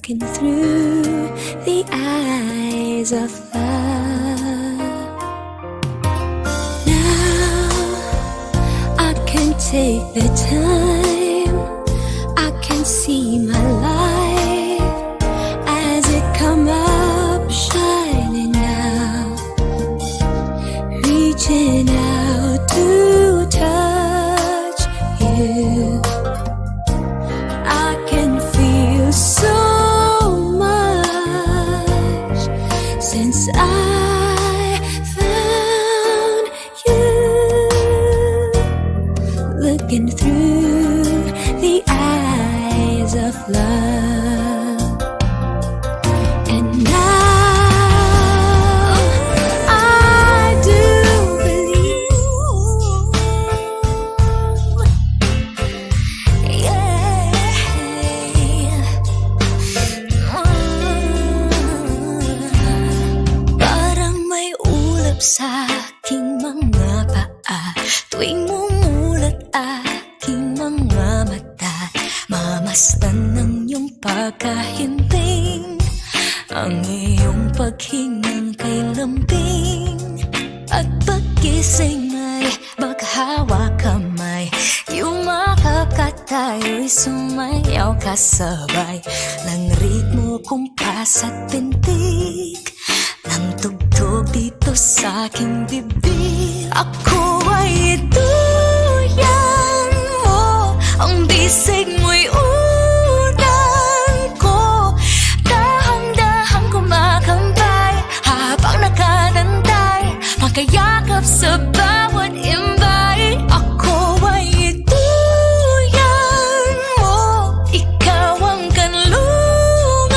looking through the eyes of love. Now I can take the time, I can see my life as it come up shining now, reaching out to touch you. I can feel so much since I found you, looking through the eyes of love. And now I do believe, yeah. Parang may ulap sa aking mga paa tuwing mumulat aking mga mata. Mamasdan ng iyong pagkahimbing, ang iyong paghingang kay lambing. At pagkising ay maghawa kamay, yumakap ka tayo'y sumayaw kasabay ng ritmo, kumpas at pintig ng tugtog dito sa aking bibig. Ako ay ituyan mo, ang bisig mo'y unan ko. Dahang-dahang kumakambay habang nakanantay, magkayakap sa bawat imbay. Ako ay ituyan mo, ikaw ang kanlungan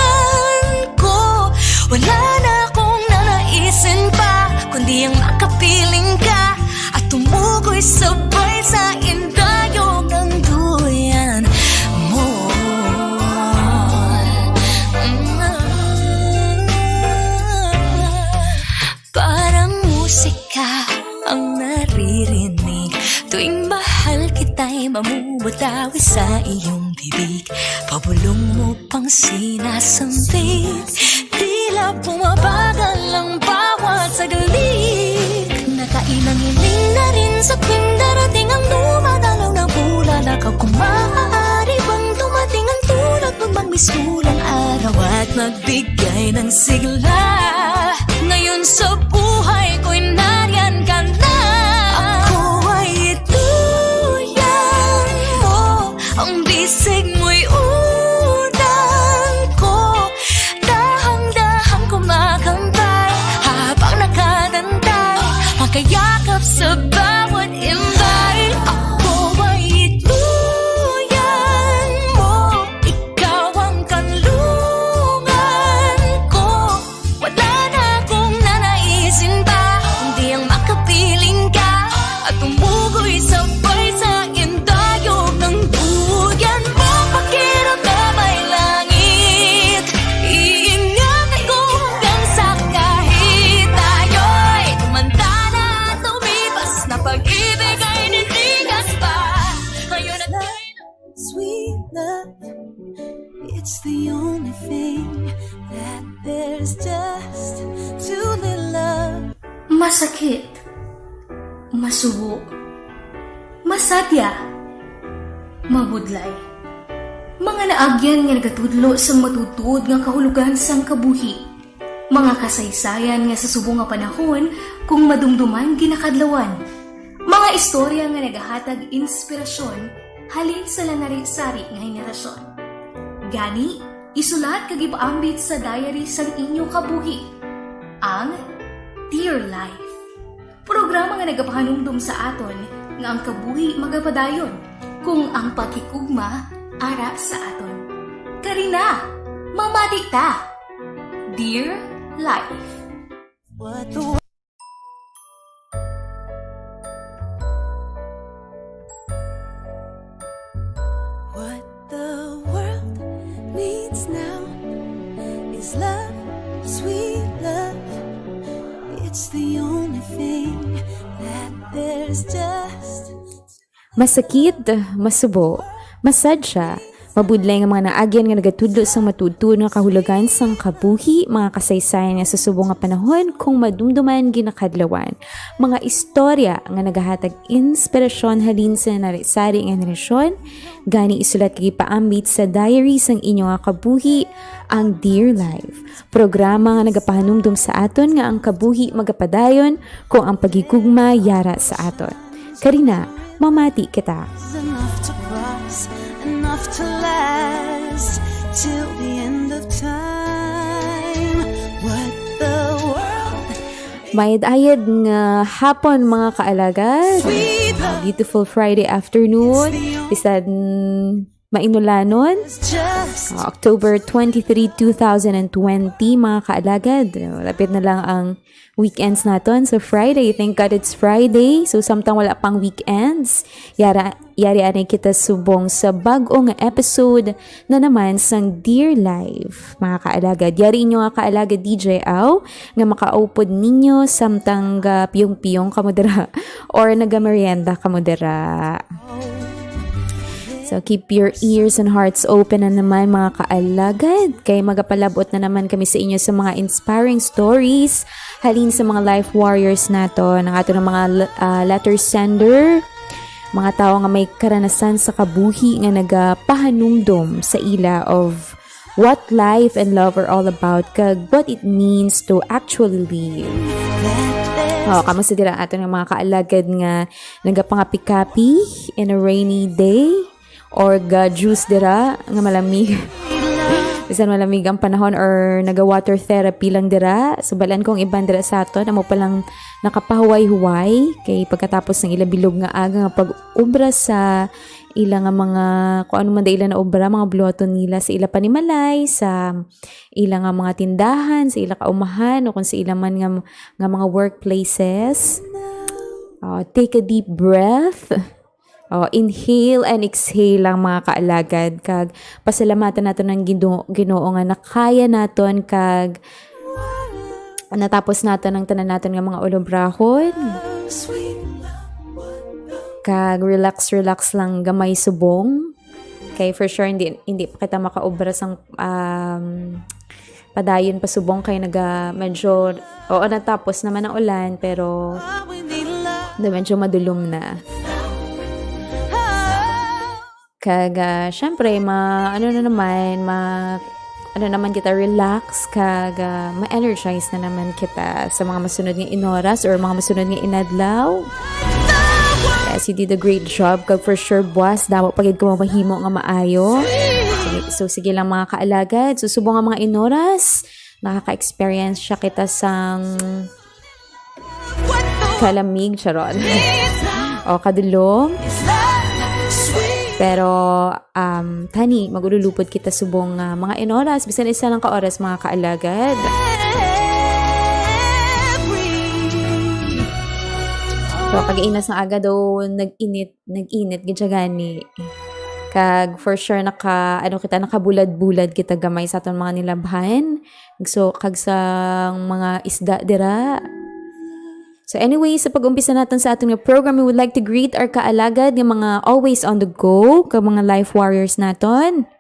ko. Wala na akong nanaisin pa, kundi ang makapiling ka at tumukoy sabay sa indayog ng duyan mo. Parang musika ang naririnig tuwing mahal kita'y mamumutawi sa iyong bibig. Pabulong mo pang sinasambit, tila bumabagal ang bawat saglit. Nakailangiling na rin sa tuwing darating ang dumadalaw na bulalakaw. Kung maaari bang dumating ang tulad mo bang misulang araw at magbigay ng sigla. Ngayon sa buhay ko'y nariyan ka na. Ako ay ituyan mo, ang bisig mo'y unan ko. Dahang-dahang kumakambay habang nakanantay, magkayakap sa bawat imbay. Ako ay ituyan mo, ikaw ang kanlungan ko. Wala na akong nanaisin pa, kundi ang makapiling ka at tumugoy sabay sa indayog ng duyan mo. Pakirap na may langit, iingatan ko hanggang sa kahit tayo'y tumanda na at lumipas na pag-ibig ay nitigas pa. Ngayon at sweet love, it's the only thing that there's just too little love. Masakit, masubo, masadya, mabudlay. Mga naagyan nga nagatudlo sa matutuod nga kahulugan sang kabuhi. Mga kasaysayan nga sa subong nga panahon kung madumduman ginakadlawan. Mga istorya nga nagahatag inspirasyon halin sa lanari-sari nga henerasyon. Gani, isulat kag ipaambit sa diary sang inyo kabuhi, ang Dear Life. Programa nga nagapahanumdum sa aton nga ang kabuhi magapadayon kung ang pakikugma ara sa aton. Karina, mamati ta. Dear Life. What the What the world needs now is love, sweet love. It's the only thing that there's just. Masakit, masubo, masadya, Mabudlay nga mga naagyan nga nagatudlo sa matudtod nga kahulugan sang kabuhi, mga kasaysayan nga sa subong nga panahon kung madumduman ginakadlawan. Mga istorya nga nagahatag inspirasyon halin sa narisari nga henerasyon, gani isulat kay paambit sa diary sang inyo nga kabuhi, ang Dear Life. Programa nga nagapahanumdum sa aton nga ang kabuhi magapadayon kung ang pagigugma yara sa aton. Karina, mamati kita. Enough to cross, enough to last till the end of time. What the world Mayad-ayad nga hapon mga kaalagad. Beautiful Friday afternoon. Bisad mainulanon. is just October 23, 2020 mga kaalagad. Lapit na lang ang weekends naton. So Friday, thank God it's Friday. So samtang wala pang weekends, yari anay kita subong sa bagong episode na naman sang Dear Life mga kaalagad. Yari inyo nga kaalagad DJ Aw nga makaupod ninyo samtang piyong-piyong kamudera or nagamerienda kamudera. So keep your ears and hearts open na naman mga kaalagad. Kay magapalabot na naman kami sa inyo sa mga inspiring stories halin sa mga life warriors nato, ng ato ng mga letter sender, mga tao nga may karanasan sa kabuhi nga nagapahanumdum sa ila of what life and love are all about kag what it means to actually live. Kamusta dira ato ng mga kaalagad nga nagapangapi-kapi in a rainy day or ga-juice dira nga malamig. Bisan malamig ang panahon or naga-water therapy lang dira. Subalan kong iban dira sa aton, amo palang nakapahuway-huway kay pagkatapos ng ilabilog nga aga nga pag-ubra sa ila nga mga kung ano man da ila na ubra, mga bluaton nila sa ila panimalay, sa ila nga mga tindahan, sa ila kaumahan o kung sa ila man nga mga workplaces. Take a deep breath. Inhale and exhale lang mga kaalagad kag pasalamatan naton ng Ginoo nga nakaya naton kag natapos naton ang tanan naton nga mga ulobrahon kag relax lang gamay subong kay for sure hindi pa kita makaobra sang padayon pa subong kay medyo natapos naman ang ulan pero medyo madulom na. Kag syempre ano naman kita relax kag ma-energize na naman kita sa mga masunod nga inoras or mga masunod nga inadlaw. Yes, you did a great job kag for sure boss daw pagid ko mahimo nga maayo. So sige lang mga kaalagad, susubong nga mga inoras, nakaka-experience siya kita sang kalamig charot. Kadulong. Pero tani magululupod kita subong mga inoras bisan isa lang ka oras mga kaalagad. So kag-inas na aga daw nag-init gid gani. Kag for sure nakabulad-bulad kita gamay sa aton mga nilabhan. So kag sa mga isda dira. So anyway, sa pag-umpisa natin sa ating program, we would like to greet our kaalagad ng mga always on the go, ka mga life warriors naton.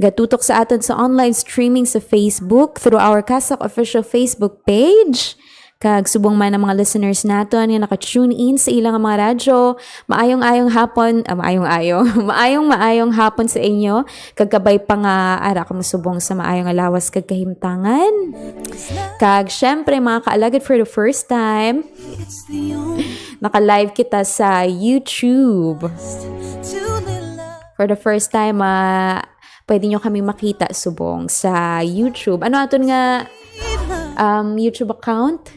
Gatutok sa aton sa online streaming sa Facebook through our Kasak official Facebook page. Kag subong man ang mga listeners naton nga naka-tune in sa ilang mga radyo. Maayong hapon sa inyo. Kag kabay pa nga ara ka musubong sa maayong alawas kag kahimtangan. Kag syempre mga kaalagad for the first time, naka-live kita sa YouTube. For the first time, pwede nyo kami makita subong sa YouTube. Ano aton nga YouTube account?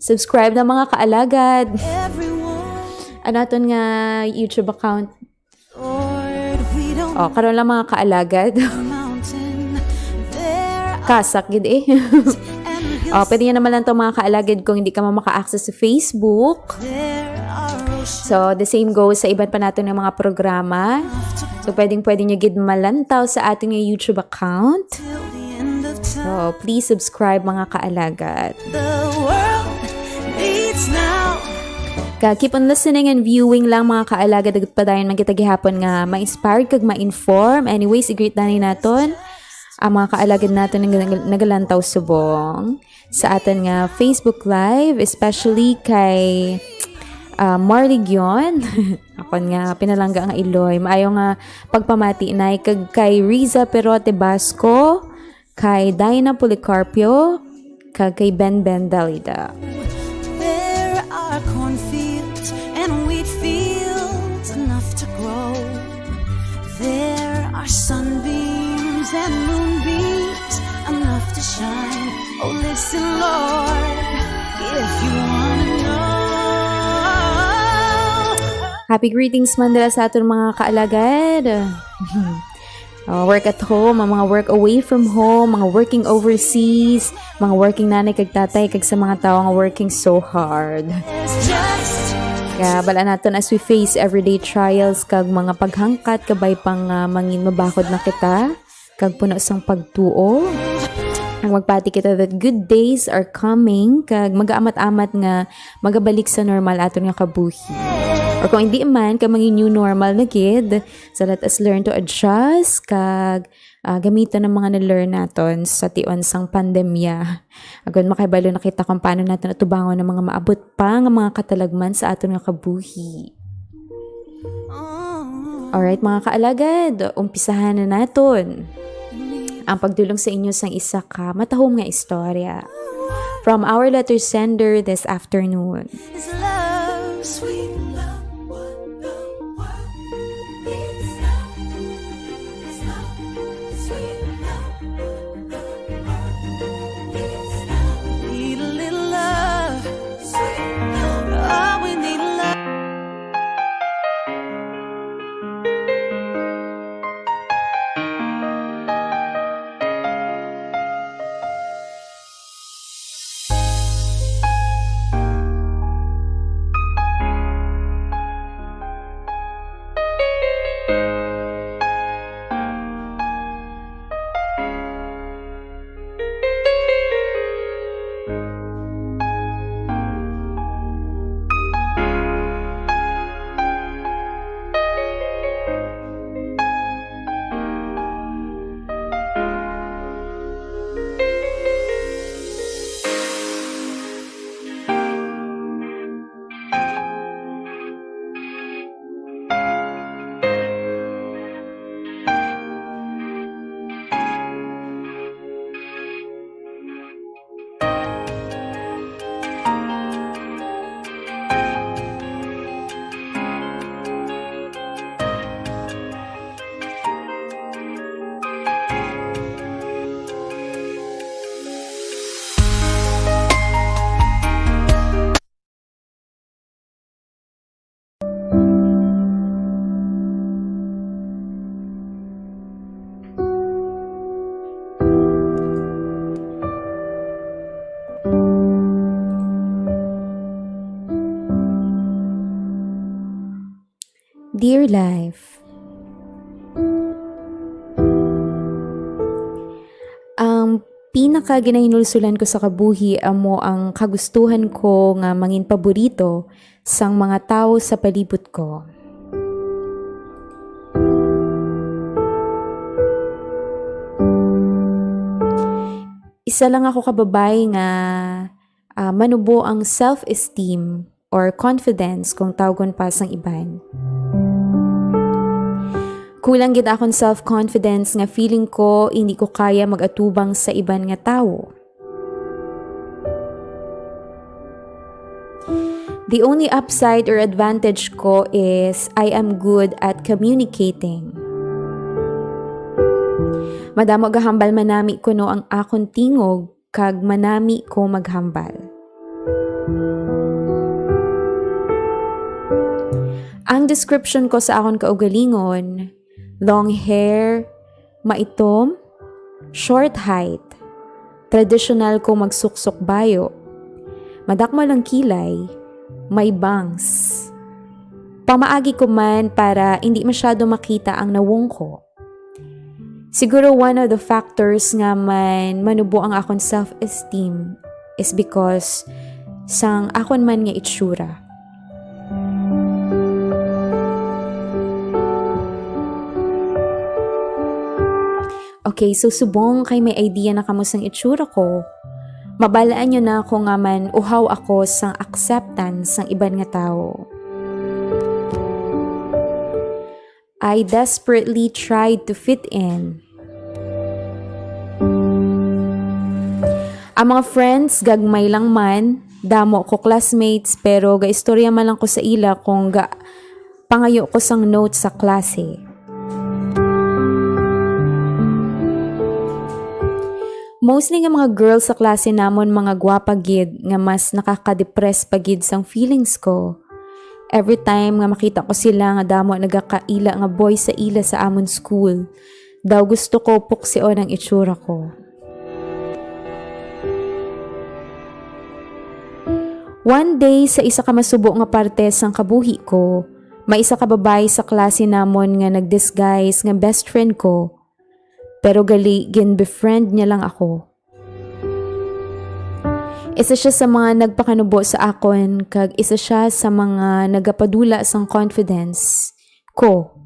Subscribe na mga kaalagad. Ano aton nga YouTube account? Karon lang mga kaalagad. Kasak gid eh. Pwede nyo naman lang ito mga kaalagad kung hindi ka maka-access sa Facebook. So, the same goes sa iban pa natin ng mga programa. So, pwede nyo gid malantaw sa ating YouTube account. So, please subscribe mga kaalagad. Keep on listening and viewing lang mga kaalaga, dagat pa dayon man kita gihapon nga ma-inspired kag ma-inform. Anyways, i-greet na ni naton ang mga kaalagad natin nagalantaw subong sa atin nga Facebook Live, especially kay Marley Gion. Ako nga pinalangga nga Iloy. Maayo nga pagpamati na kay Riza Perote Basco, kay Diana Policarpio, kay Ben Dalida. There are cornfields and wheat fields enough to grow. There are sunbeams and moonbeams enough to shine. Oh, listen, Lord, if you wanna know. Happy greetings man dala sa aton mga kaalagad. Work at home, mga work away from home, mga working overseas, mga working nanay kag tatay kag sa mga tao nga working so hard. It's just Kaya bala naton as we face everyday trials kag mga paghangkat kabay pang mangin mabakod na kita kag puno sang pagtuo. Ang magpati kita that good days are coming kag mag-aamat-amat nga magabalik sa normal aton nga kabuhi. Or kung hindi man ka mga new normal na kid, so let us learn to adjust kag gamiton ng mga na-learn naton sa tion sang pandemya. Agon makaibalo na kita kung paano natin atubangon ng mga maabot pa nga mga katalagman sa aton nga kabuhi. Alright mga kaalagad, umpisahan na naton ang pagdulong sa inyo sang isa ka matahom nga istorya. From our letter sender this afternoon. is love, sweet love. What the world needs now is love, sweet love. What the world needs now. Need a little love, sweet love. Oh, we need love. Dear Life, ang pinaka ginahinulsulan ko sa kabuhi amo ang kagustuhan ko nga mangin paborito sang mga tao sa palibot ko. Isa lang ako kababay nga manubo ang self-esteem or confidence kung tawgon pa sang iban. Kulang gid akong self-confidence nga feeling ko hindi ko kaya mag-atubang sa iban nga tao. The only upside or advantage ko is I am good at communicating. Madamo gahambal manami ko no ang akon tingog kag manami ko maghambal. Ang description ko sa akon kaugalingon, long hair, maitom, short height, traditional ko magsuksok bayo, madakmal ang kilay, may bangs. Pamaagi ko man para hindi masyado makita ang nawong ko. Siguro one of the factors nga man manubo ang akon self-esteem is because sang akon man nga itsura. Okay, so subong kay may idea na kamusang itsura ko. Mabalaan nyo na ako nga man uhaw ako sang acceptance ng iban nga tao. I desperately tried to fit in. Ang mga friends, gagmay lang man, damo ko classmates, pero gaistorya man lang ko sa ila kung pangayo ko sang notes sa klase. Mostly nga mga girls sa klase namon mga gwapa gid nga mas nakaka-depress pagid sang feelings ko. Every time nga makita ko sila nga damo nagakaila nga boy sa ila sa amon school, daw gusto ko puksion ang itsura ko. One day sa isa ka masubo nga parte sang kabuhi ko, may isa ka babae sa klase namon nga nag-disguise nga best friend ko. Pero gali, befriend niya lang ako. Isa siya sa mga nagpakanubo sa akon, kag isa siya sa mga nagapadula sang confidence ko.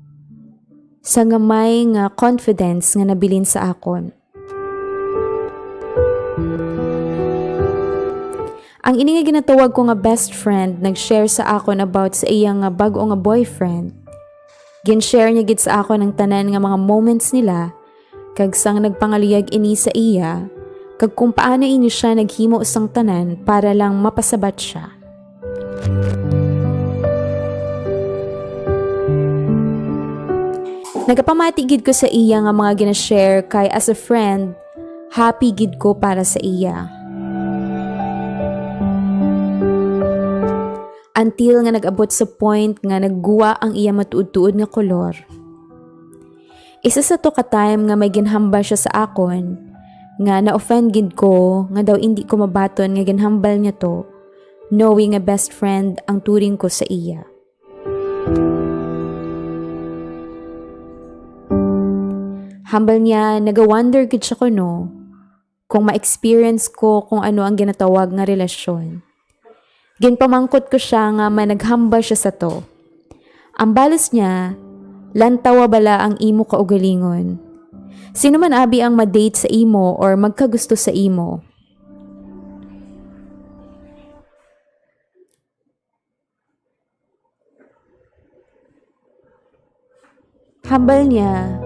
Sa ngamay nga confidence nga nabilin sa akon. Ang ini nga ginatawag ko nga best friend, nag-share sa akon about sa iyang nga bago nga boyfriend. Gin-share niya gid sa akon ang tanan nga mga moments nila, kag sang nagpangaliyag ini sa iya, kag kung paano ini siya naghimo sang tanan para lang mapasabat siya. Nagapamati gid ko sa iya nga mga gina-share kay as a friend, happy gid ko para sa iya. Until nga nag-abot sa point nga nagguwa ang iya matuod-tuod nga kolor. Isa sa to ka time nga may ginhambal siya sa akon, nga na-offend gid ko, nga daw hindi ko mabaton nga ginhambal niya to, knowing nga best friend ang turing ko sa iya. Hambal niya, naga-wonder gid siya kuno, kung ma-experience ko kung ano ang ginatawag nga relasyon. Ginpamangkot ko siya nga managhambal siya sa to. Ang balos niya, lantawa bala ang imo kaugalingon. Sino man abi ang ma-date sa imo or magkagusto sa imo? Hambal niya,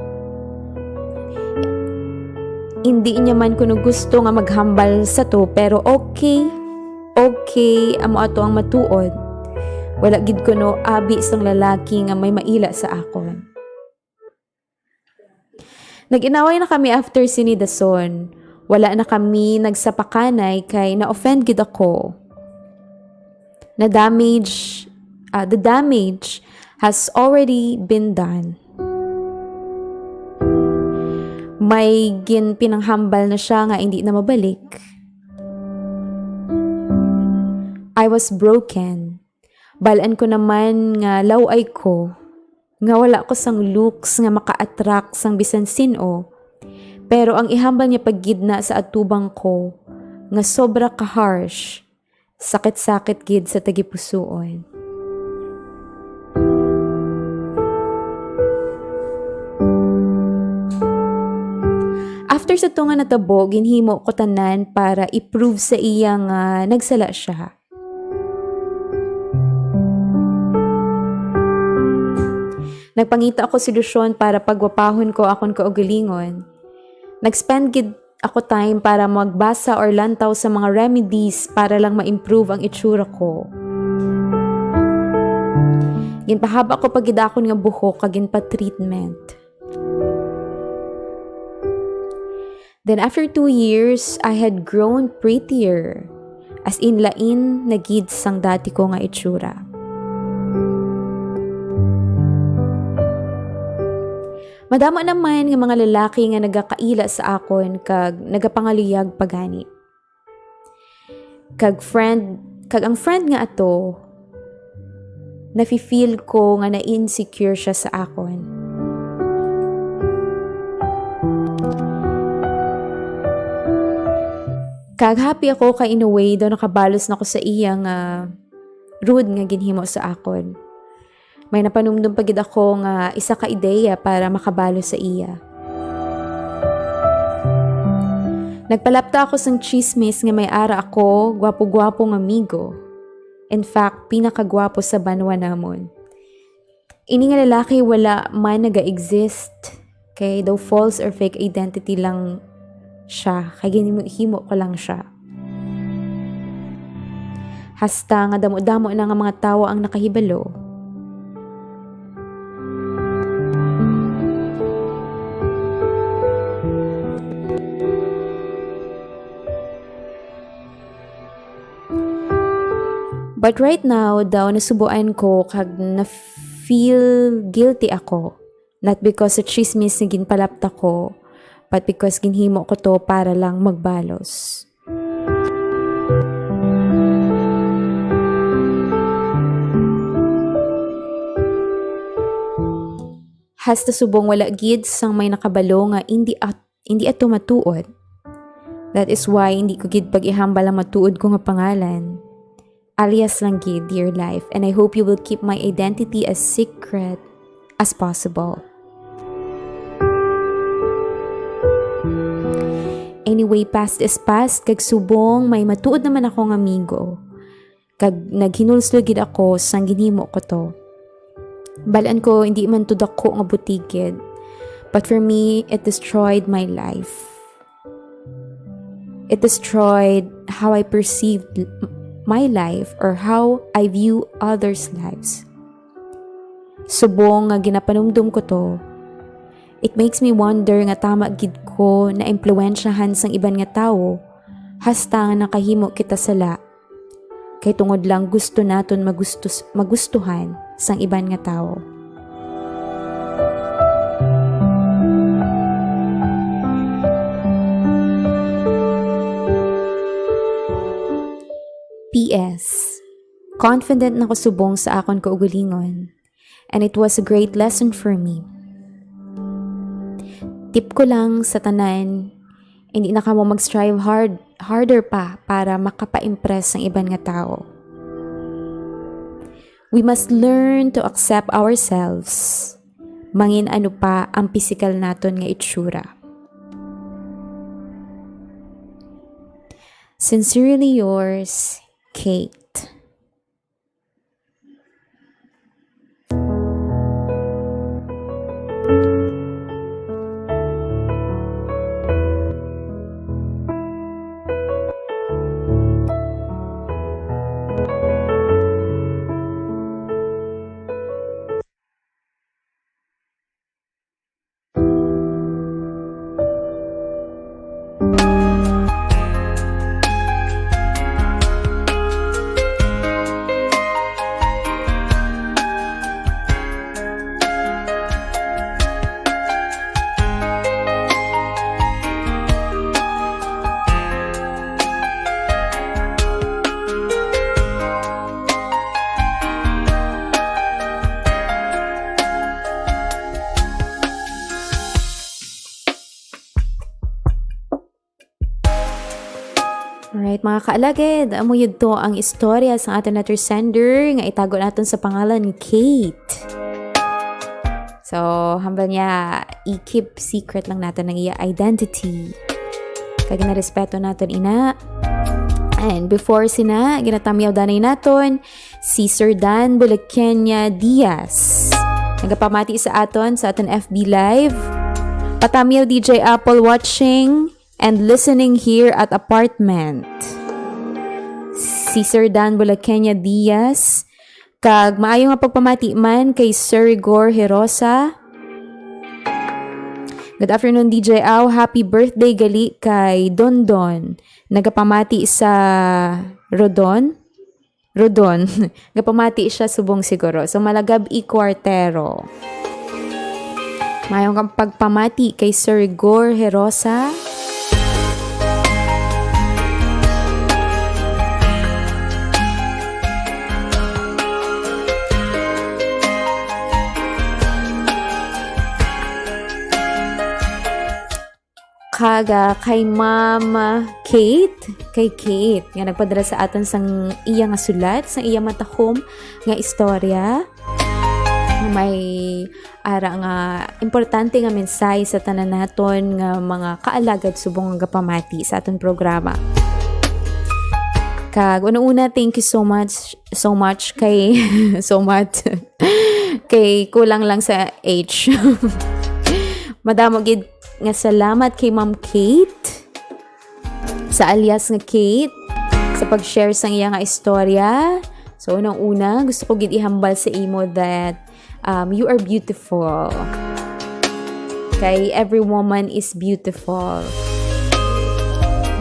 hindi niya man kuno gusto nga maghambal sa to, pero okay, amo ato ang matuod. Wala gid ko no abi sang lalaki nga may maila sa akon. Nag-inaway na kami after sinidason. Wala na kami nagsapakanay kay na-offend gid ako. The damage has already been done. May pinanghambal na siya nga hindi na mabalik. I was broken. Balaan ko naman nga laway ko, nga wala ko sang looks nga maka-attract sang bisan sino, pero ang ihambal niya paggidna sa atubang ko, nga sobra ka-harsh, sakit-sakit gid sa tagipusoon. After sa tunga natabo, ginhimo ko tanan para i-prove sa iya nga nagsala siya. Nagpangita ako solusyon para pagwapahon ko akon kaugalingon. Nag-spend gid ako time para magbasa or lantaw sa mga remedies para lang ma-improve ang itsura ko. Ginpahaba ko pagid akon nga buhok kag ginpa-treatment. Then after 2 years, I had grown prettier. As in lain na gid sang dati ko nga itsura. Madamo naman nga mga lalaki nga nagakaila sa akon kag nagapangaluyag pagani. Kag ang friend nga ato, nafi-feel ko nga na-insecure siya sa akon. Kag happy ako kay in a way daw nakabalos na ko sa iya nga rude nga ginhimo sa akon. May napanumdum pagid ako nga isa ka ideya para makabalo sa iya. Nagpalapta ako sang chismis nga may ara ako, gwapo-gwapo ng amigo. In fact, pinakagwapo sa banwa namon. Ini nga lalaki wala man naga-exist. Kay daw false or fake identity lang siya. Kay himo ko lang siya. Hasta nga damo-damo na nga mga tao ang nakahibalo. But right now, daw nasubuan ko kag na-feel guilty ako. Not because sa chismis na ginpalapta ko, but because ginhimo ko to para lang magbalos. Hasta subong wala gid sang may nakabalo nga hindi ato matuod. That is why hindi ko gid pag-ihambal ang matuod ko nga pangalan. Alias lang gid, dear life, and I hope you will keep my identity as secret as possible. Anyway, past is past, kag subong may matuod naman akong amigo. Kag naghinulslo gid ako sang ginhimo ko to. Balaan ko hindi man to dako nga butigid, but for me, it destroyed my life. It destroyed how I perceived my life or how I view others' lives. Subong nga ginapanumdum ko to, it makes me wonder nga tama gid ko na impluwensyahan sang iban nga tawo hasta nga nakahimo kita sala. Kay tungod lang gusto naton magustuhan sang iban nga tawo. P.S. Confident na ko subong sa akon kaugalingon, and it was a great lesson for me. Tip ko lang sa tanan, hindi na ka mo mag-strive harder pa para makapa-impress ang iban nga tao. We must learn to accept ourselves, mangin ano pa ang physical naton nga itsura. Sincerely yours, Kate. Alright mga kaalagid, amo yun to ang istorya sa ating letter sender nga itago natin sa pangalan ni Kate. So, hambal niya, i-keep secret lang natin ang iya identity. Kaya ginarespeto natin ina. And before sina, ginatamyaw danay naton si Sir Dan Bulakenya Diaz. Nagapamati sa aton sa aton FB Live. Patamyaw DJ Apple watching and listening here at apartment. Si Sir Dan Bulakenya Diaz. Kag maayo nga pagpamati man kay Sir Igor Herosa. Good afternoon DJ Au. Happy birthday gali kay Dondon. Nagapamati sa Rodon. Nagapamati siya subong siguro. So malagab i kwartero. Maayo nga pagpamati kay Sir Igor Herosa. Kaga kay Mama Kate, nga nagpadala sa aton sang iya nga sulat, sang iya matahom nga istorya. May ara nga importante nga mensahe sa tanan naton nga mga kaalagad subong nga pamati sa aton programa. Kag una-una, thank you so much kay so much kay kulang lang sa H. Madamo gid nga salamat kay Ma'am Kate sa alias nga Kate sa pag-share sang iya nga istorya. So unang-una, gusto ko gid ihambal sa imo that you are beautiful. Kay every woman is beautiful.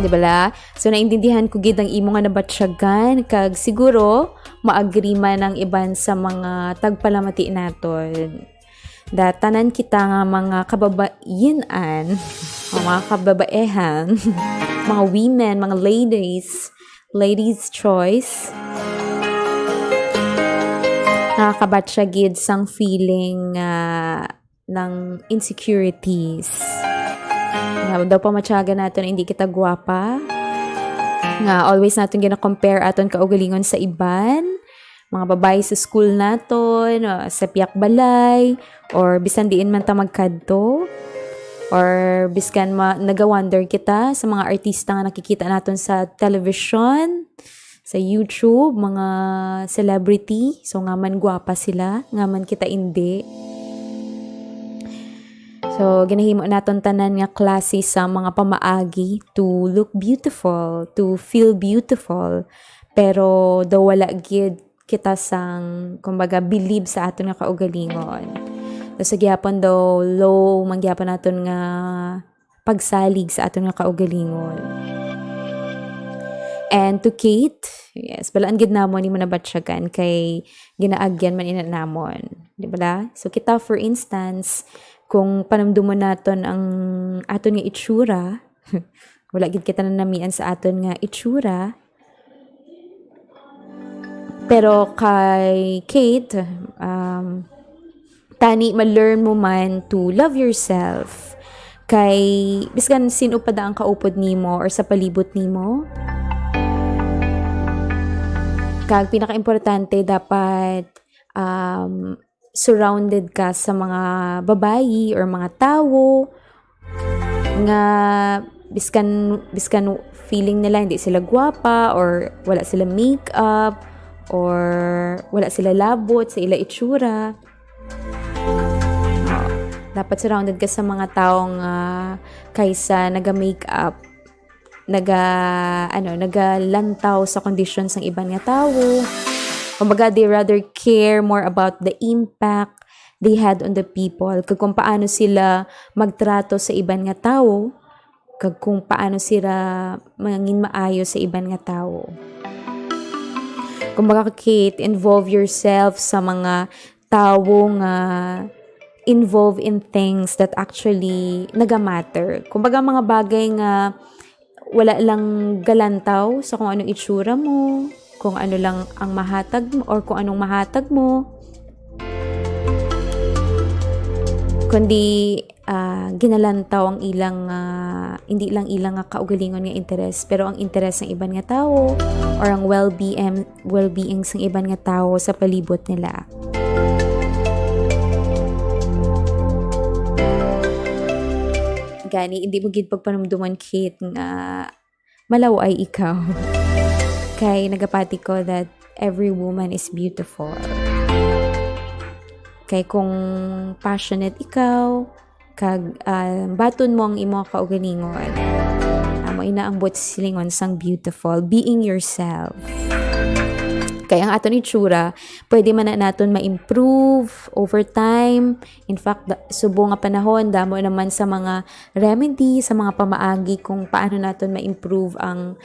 Di ba la? So, naintindihan ko gid ang imo nga nabatsyagan kag siguro ma-agree man ang iban sa mga tagpalamati naton. Datanan kita nga mga kababainan, mga kababaehan, mga women, mga ladies choice. Nakakabatsya gid sang feeling ng insecurities. Nga daw pa matyaga natin hindi kita gwapa. Nga always natin gina-compare aton kaugalingon sa iban. Mga babae sa school naton, sa piyak balay, or bisan diin man ta magkadto. Or biskan naga-wonder kita sa mga artista nga nakikita naton sa television, sa YouTube, mga celebrity. So nga man gwapa sila, nga man kita hindi. So, ginahimo naton tanan nga klase sa mga pamaagi to look beautiful, to feel beautiful. Pero daw wala gid kita sang kumbaga believe sa aton nga kaugalingon. So, sa gyapon daw low mangyapon naton nga pagsalig sa aton nga kaugalingon. And to Kate, yes, balaan gid namon nimo nabatsyagan kay ginaagyan man ina namon, di ba? So kita for instance, kung panamdumon naton ang aton nga itsura, wala gid kita nanamian sa aton nga itsura. Pero kay Kate, tani ma-learn mo man to love yourself. Kay biskan sino pa da ang kaupod nimo or sa palibot nimo. Kag pinaka-importante dapat surrounded ka sa mga babayi or mga tao nga biskan feeling nila hindi sila gwapa or wala sila makeup or wala sila labot sa ila itsura. Dapat surrounded ka sa mga taong kaysa naga-makeup, nagalantaw sa conditions ng ibang nga tao. Kumbaga, they rather care more about the impact they had on the people. Kung paano sila magtrato sa ibang nga tao. Kung paano sila mangin maayo sa ibang nga tao. Kumbaga, Kate, involve yourself sa mga tao nga involved in things that actually nagamatter. Kumbaga, mga bagay nga wala lang galantaw sa kung ano itsura mo, kung ano lang ang mahatag mo or kung anong mahatag mo, kundi ginalantaw ang ilang hindi lang ilang kaugalingon nga interes, pero ang interes ng iban nga tao or ang well-being ng iban nga tao sa palibot nila. Gani hindi mo gid pagpanumduman, Kate, nga malaw ay ikaw. Kay nagapati ko that every woman is beautiful. Kay kung passionate ikaw, kag baton mo ang imo kaugalingon, mo inaambot silingon sang beautiful, being yourself. Kaya ang aton itsura, pwede man na naton ma-improve over time. In fact, subo nga panahon, damo naman sa mga remedy, sa mga pamaagi kung paano naton ma-improve ang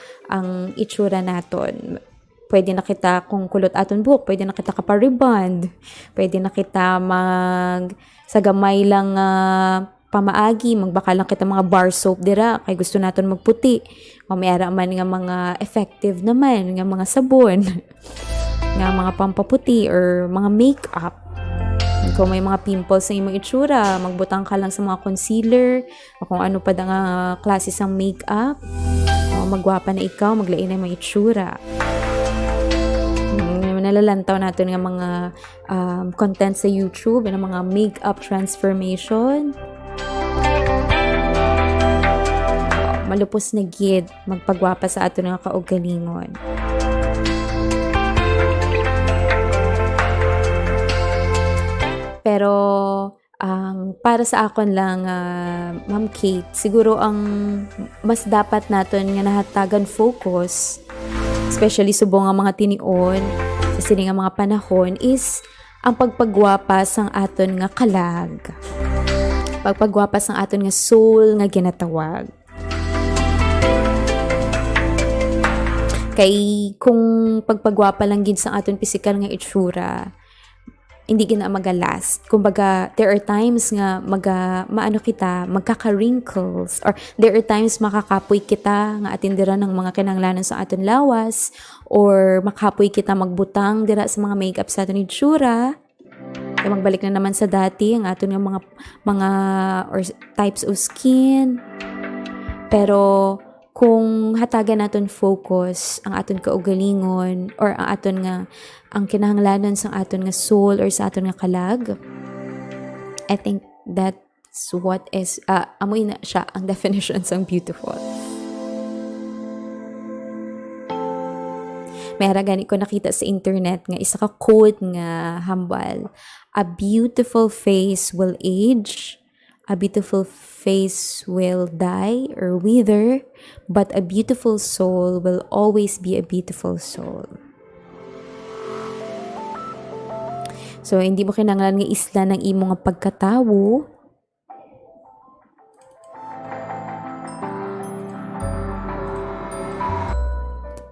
itsura naton. Pwede na kita, kung kulot aton buhok, pwede na kita kapariband. Pwede na kita sa gamay lang pamaagi, magbaka lang kita mga bar soap dira, kay gusto naton magputi. Mamayara man nga mga effective naman, nga mga sabon, nga mga pampaputi, or mga makeup. Kung may mga pimples sa imong itsura, magbutang ka lang sa mga concealer, o kung ano pa nga klase sang makeup, o magwapa na ikaw, maglain na yung itsura. nalalantaw natin nga mga content sa YouTube, ng mga makeup transformation. Malupos na gid magpagwapa sa ato nga kaugalingon. Pero para sa akon lang, Ma'am Kate, siguro ang mas dapat naton nga nahatagan focus, especially subong ang mga tinion sa sini nga mga panahon, is ang pagpagwapa sang aton nga kalag. Pagpagwapa sang aton nga soul nga ginatawag. Kay kung pagpagwapa lang gid sang aton physical nga itsura, hindi gina magalast. Kumbaga, there are times nga maano kita, magkaka-wrinkles, or there are times makakapoy kita nga atindira ng mga kinahanglanon sa aton lawas, or makapoy kita magbutang dira sa mga makeup sa aton itsura. Kaya magbalik na naman sa dati ang aton nga mga or types of skin. Pero kung hatagan naton focus ang aton kaugalingon or ang kinahanglanon sa aton nga soul or sa aton nga kalag, I think that's what is amoy na siya ang definition sang beautiful. Mayra gani ko nakita sa internet nga isa ka quote nga hambal, a beautiful face will age, a beautiful face will die or wither, but a beautiful soul will always be a beautiful soul. So, hindi mo kinanglan nga isla ng imo nga pagkatawo.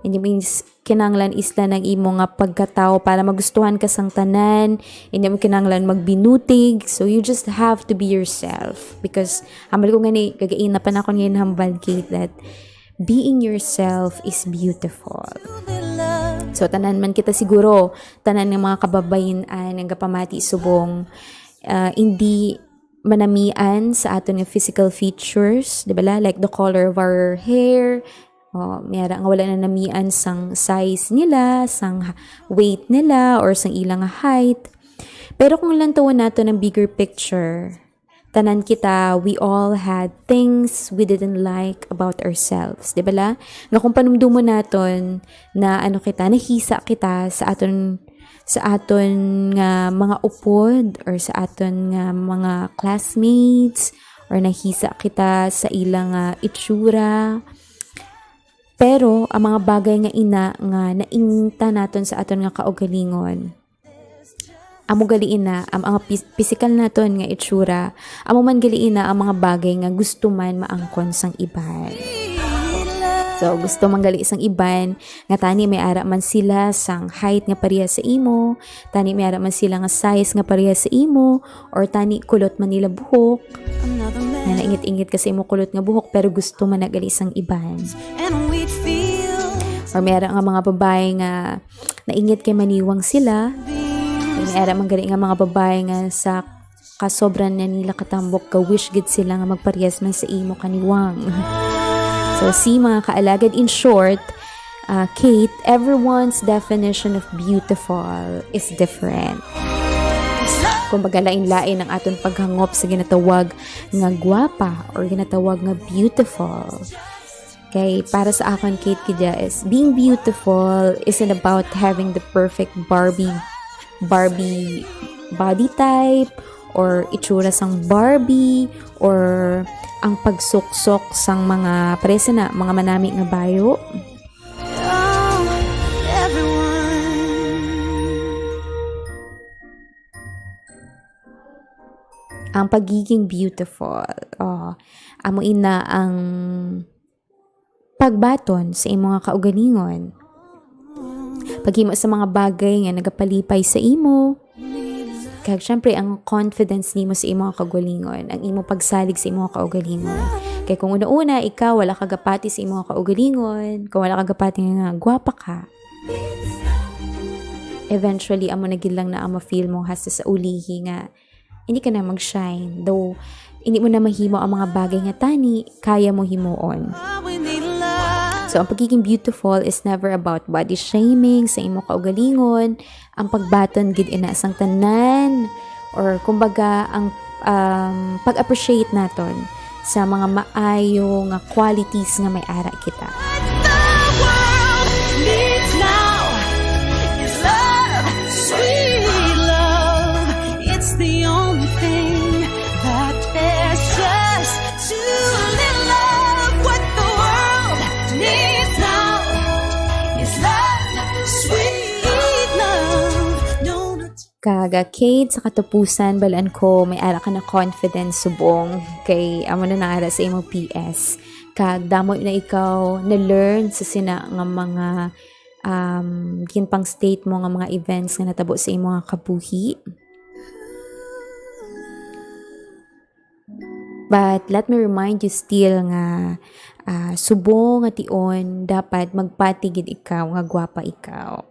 Hindi mo kinanglan isla ng imo nga pagkatao para magustuhan ka sang tanan. Hindi mo kinanglan magbinutig. So you just have to be yourself. Because hamal ko nga ni gagain na panakon ngayon hambal, Kate, that being yourself is beautiful. So tanan man kita siguro, tanan ng mga kababayan-an nga gapamati subong hindi manamian sa aton nga physical features, di ba? Like the color of our hair, mayara nga wala na namian sang size nila, sang weight nila, or sang ilang height. Pero kung lantawan nato ng bigger picture, tanan kita, we all had things we didn't like about ourselves. Di ba la? Nga kung panumdumo naton na nahisa kita sa aton nga mga upod or sa aton nga mga classmates, or nahisa kita sa ilang itsura. Pero ang mga bagay nga nga naingta naton sa aton nga kaugalingon, amo galiin na ang mga physical naton nga itsura, amo man galiin na ang mga bagay nga gusto man maangkon sang iban. So gusto man gali sang iban nga tani may ara man sila sang height nga pareha sa imo, tani may ara man sila nga size nga pareha sa imo, or tani kulot man nila buhok. Na naingit-ingit kasi imo kulot nga buhok pero gusto man nagali sang iban. Or mayroon nga mga babae nga naingit kay maniwang sila. Mayroon man gali nga mga babae nga sa kasobran na nila katambok ka wish gid sila nga magparehas man sa imo kaniwang. So see mga kaalagad, in short, Kate, everyone's definition of beautiful is different. Kumbaga lain-lain ang aton paghangop sa ginatawag nga gwapa or ginatawag nga beautiful. Okay, para sa akin, Kate Kidya, is being beautiful isn't about having the perfect Barbie body type, or itsura sang Barbie, or ang pagsuksok sang mga presa na mga manami nga bayo. Ang pagiging beautiful, amo ina ang pagbaton sa imong nga kaugalingon. Paghimo sa mga bagay nga nagapalipay sa imo. Kaya syempre ang confidence nimo sa imong kaugalingon, ang imong pagsalig sa imong kaugalingon. Kaya kung una-una ikaw wala kagapati sa imong kaugalingon, kung wala kagapati nga gwapa ka, eventually amo nagilang na amo feel mo hasta sa ulihi nga hindi ka na mag-shine. Though hindi mo na mahimo ang mga bagay nga tani kaya mo himuon. So, ang pagiging beautiful is never about body shaming sa imo kaugalingon, ang pagbaton gid ina sang tanan, or kumbaga ang pag-appreciate naton sa mga maayo nga qualities nga may ara kita. The world needs now is love, sweet love. It's the only thing that there's just too little love. What the world needs now is love, sweet love. No, not Kaga Kate, sa katapusan, balaan ko, may ara ka na confidence subong kay amo na nangara sa imong PS. Kag damo na ikaw na-learn sa sina nga mga ginpang state mo nga mga events nga natabo sa imong nga kabuhi. But let me remind you still nga subong nga tion dapat magpatigid ikaw nga gwapa ikaw.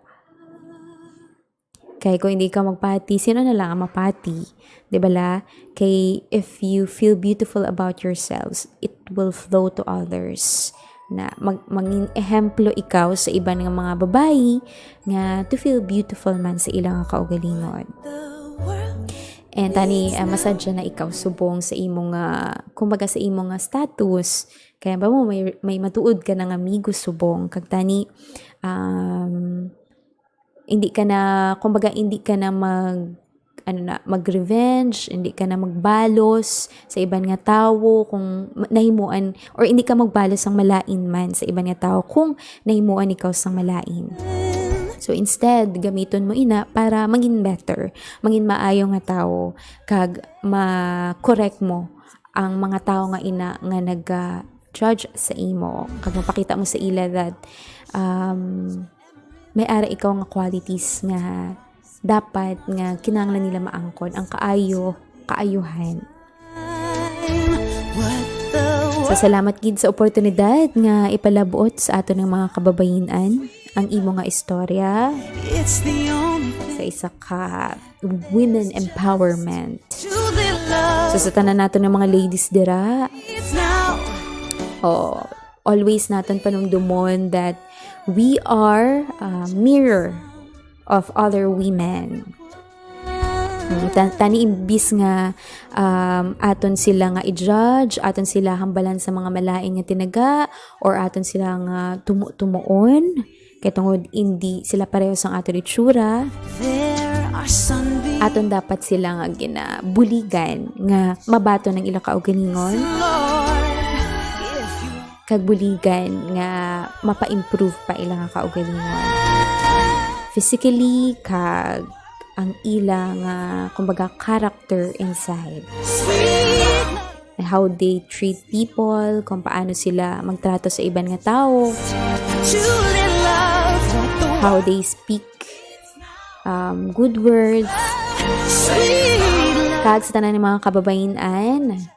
Kay kung hindi ka magpati, sino na lang ang mapati? Di ba la? Kay if you feel beautiful about yourselves, it will flow to others. Na maging ehemplo ikaw sa iba ng mga babae nga to feel beautiful man sa ilang kaugalingon. And tani masadya na ikaw subong sa imong kumbaga sa imong status. Kaya ba mo may matuod ka ng amigo subong kag tani hindi ka na kumbaga hindi ka na mag-revenge, hindi ka na magbalos sa iban nga tawo kung nahimuan, or hindi ka magbalos sang malain man sa iban nga tawo kung nahimuan ikaw sang malain. So instead, gamiton mo ina para maging better, maging maayo nga tawo, kag ma-correct mo ang mga tawo nga ina nga nag-judge sa imo, kag mapakita mo sa ila that may ara ikaw nga qualities nga dapat nga kinahanglan nila maangkon, ang kaayuhan. So salamat gid sa oportunidad nga ipalabuot sa ato ng mga kababayenan ang imo nga istorya it's the only sa isa ka women empowerment. too little love. So sa tanan nato ng mga ladies dira, It's now. always naton panumdumon that we are a mirror of other women. Tani imbis nga aton sila nga i-judge, aton sila hambalan sa mga malain nga tinaga, or aton sila nga tumuon kay tungod hindi sila pareho sang aton itsura. There are sunbeams, Aton dapat sila nga ginabuligan nga mabato ng ilang kaugalingon, Lord. If you kag buligan nga mapa-improve pa ilang nga kaugalingon. Physically, kag ang ilang kumbaga character inside. sweet How they treat people, kung paano sila magtrato sa ibang nga tao, too little love. What the how they speak good words. sweet love. Kag sa tanan ng mga kababayenan,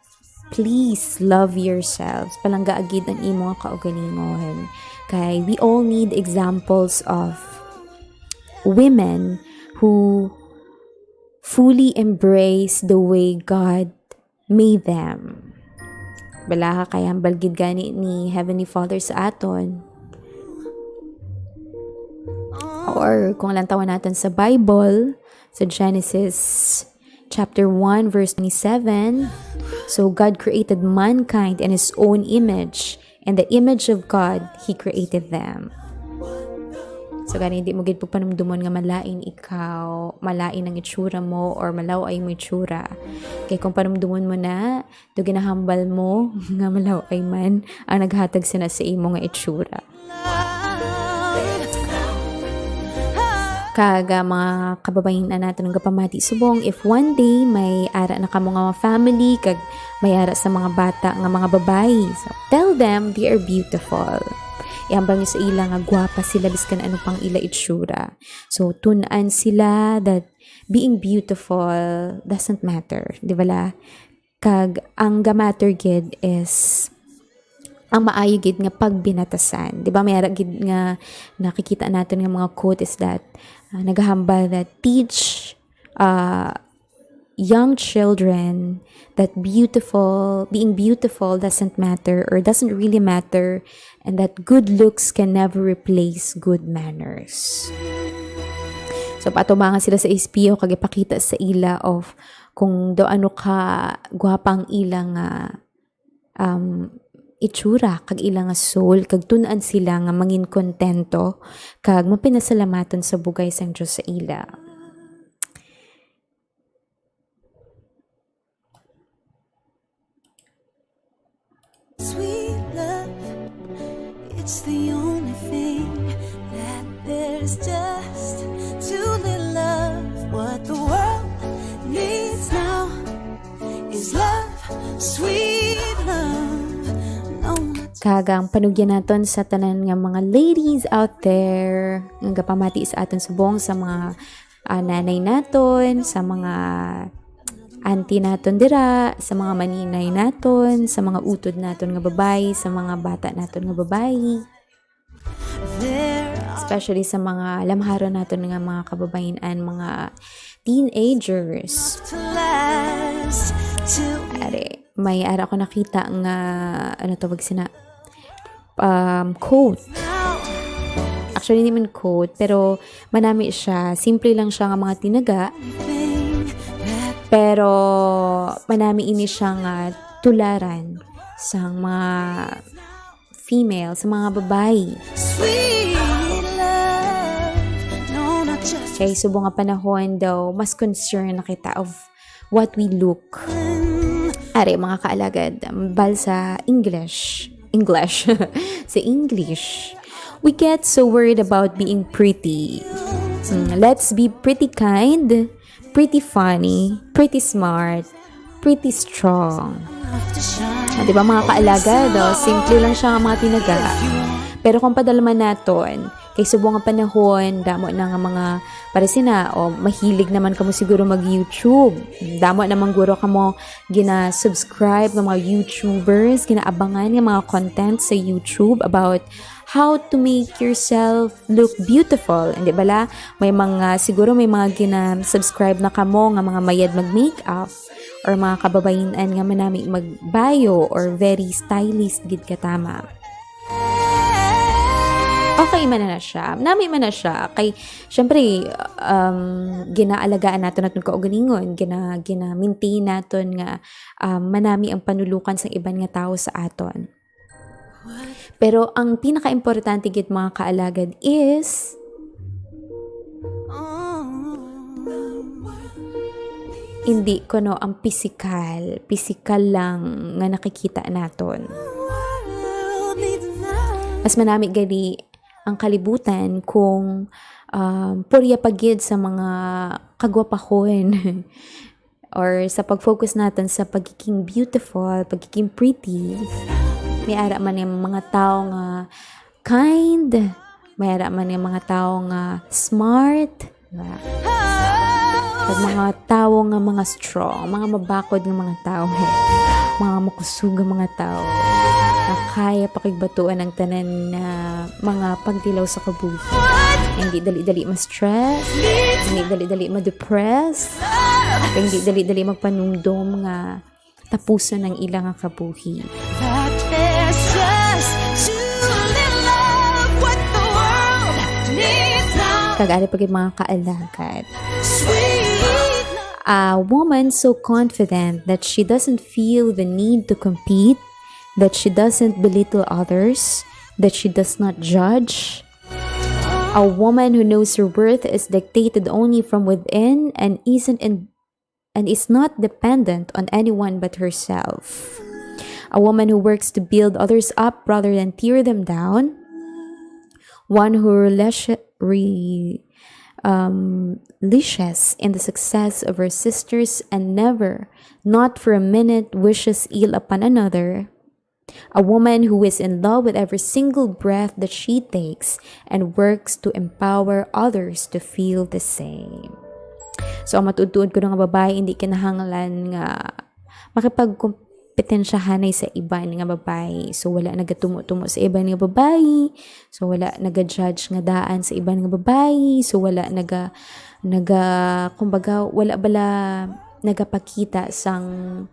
please love yourselves. Palangga agid ang imo nga kaugalingon. Kay we all need examples of women who fully embrace the way God made them. Bala ka kaya balgid gani ni Heavenly Father sa aton. Or kung lantawan natin sa Bible, sa Genesis chapter 1 verse 27, so God created mankind in His own image, and the image of God He created them. So gani hindi mo gid panumdumon nga malain ikaw, malain ang itsura mo, or malaw ay mo itsura. Kay kung panumdumon mo na, do ginahambal mo nga malaw ay man ang naghatag sina sa imo nga itsura. Kaga mga kababayan natin ng gapamati subong, if one day may ara na kamo nga family, kag may ara sa mga bata nga mga babae, so tell them they are beautiful. Iambal niyo sa ila nga gwapa sila biskan ano pang ila itsura. So tunan sila that being beautiful doesn't matter, di ba la? Kag ang matter gid is ang maayo gid nga pagbinatasan. Di ba may ara gid nga nakikita natin nga mga quote is that naghahambal that teach young children that being beautiful doesn't matter or doesn't really matter, and that good looks can never replace good manners. So patumangan sila sa SPO kag ipakita sa ila of kung do ano ka gwapang ilang itsura kag ilang soul, kag tunan sila nga mangin kontento kag mapinasalamatan sa bugay sang Dios sa ila. Sweet love, it's the only thing that there's just too little of. What the world needs now is love, sweet love. No, Kagang panugyan naton sa tanan nga mga ladies out there nga gapamati sa aton subong, sa mga nanay naton, sa mga auntie naton dira, sa mga maninay naton, sa mga utod naton nga babae, sa mga bata naton nga babae, there especially sa mga lamharon naton nga mga kababayan, mga teenagers. to last till May ara ko nakita nga ano tawag sina quote. now. Actually, hindi man quote, pero manami siya. Simple lang siya nga mga tinaga, Thing that pero manami ini siya nga tularan sa mga female, sa mga babae. sweet love. No, not just Kaya subong nga panahon daw, mas concerned na kita of what we look. Are, mga kaalagad, bal sa English. Sa English. We get so worried about being pretty. Let's be pretty kind, pretty funny, pretty smart, pretty strong. enough to shine. Diba mga kaalagad, simple lang siya nga mga tinaga. Pero kung padalaman naton, kay subong nga panahon, damo na nga mga paresina o mahilig naman kamo siguro mag-YouTube. Damo naman guro kamo gina-subscribe ng mga YouTubers, ginaabangan ng mga content sa YouTube about how to make yourself look beautiful. Hindi bala? May mga, siguro may mga gina-subscribe na kamo nga mga mayad mag-makeup or mga kababayan nga manami mag-bio or very stylist gid katama. Okay man na siya. Nami man na siya. Kay, syempre, ginaalagaan natin kaugalingon. Gina-maintain natin nga manami ang panulukan sa iban nga tao sa aton. Pero ang pinaka-importante gid mga kaalagad is hindi ko no ang physical lang nga nakikita naton. World needs now. Mas manami gali ang kalibutan kung purya pagid sa mga kagwapahon or sa pag-focus natin sa pagiging beautiful, pagiging pretty. May ara man yung mga tao nga kind, may ara man yung mga tao nga smart, diba? At mga tao nga mga strong, mga mabakod ng mga tao, mga makusug ng mga tao, na kaya pakigbatuan ng tanan na mga pagdilaw sa kabuhi. Hindi dali-dali ma-stress, hindi dali-dali ma-depress, hindi dali-dali magpanumdum nga tapuson ng ilang kabuhi. That there's just too little of what the world needs now. Kag-ari pag mga kaalagad. Sweet love. A woman so confident that she doesn't feel the need to compete, that she doesn't belittle others, that she does not judge. A woman who knows her worth is dictated only from within and is not dependent on anyone but herself. A woman who works to build others up rather than tear them down. One who relishes in the success of her sisters and never, not for a minute, wishes ill upon another. A woman who is in love with every single breath that she takes and works to empower others to feel the same. So, ang matutuod ko ng babae, hindi kinahanglan nga makipagkompetensyahanay sa iba nga babae. So, wala nagatumo-tumo sa iba nga babae. So, wala naga-judge nga daan sa iba nga babae. So, wala kumbaga, wala bala nagapakita sang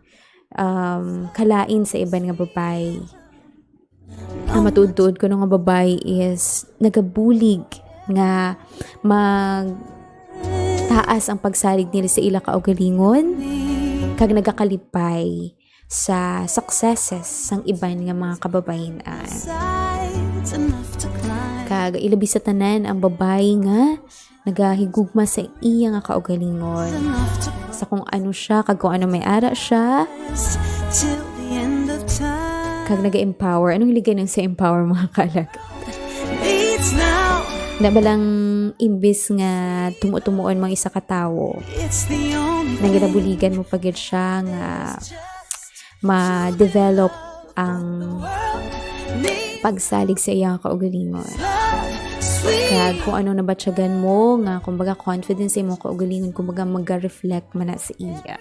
kalain sa iban nga babae. Ang matuod-tuod ko nga babae is nagabulig nga taas ang pagsalig nila sa ila kaugalingon kag nagakalipay sa successes sang iban nga mga kababayan-an. Sides enough to climb. Kag ilabi sa tanan ang babae nga nagahigugma sa iya nga kaugalingon. Enough to Sa kung ano siya, kag kung ano may ara siya, last till the end of time. kag naga-empower. Anong ligay ng sa empower mga kalag? It's now. Na balang imbis nga tumuon mga isa ka tawo, It's the only na ginabuligan mo pagid siya nga ma-develop ang need. pagsalig sa iyang kaugalingon. Sweet. Kag kung ano nabatsyagan mo nga kumbaga confidence sa imong kaugalingon, kumbaga mag-reflect man na sa iya.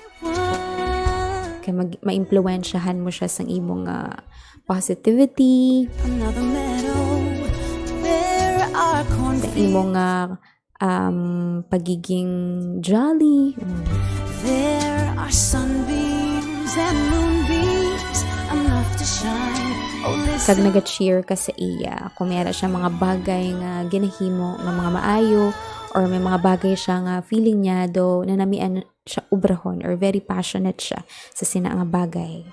Kaya ma-impluwensyahan mo siya sa imong positivity, Another meadow. There are sa cornfields. imong pagiging jolly. There are sunbeams and moonbeams enough to shine. Oh, Kag listen. naga-cheer ka sa iya. Kung mayroon siya mga bagay nga ginahimo nga mga maayo, or may mga bagay siya nga feeling niya do na namian siya ubrahon or very passionate siya sa sina nga bagay.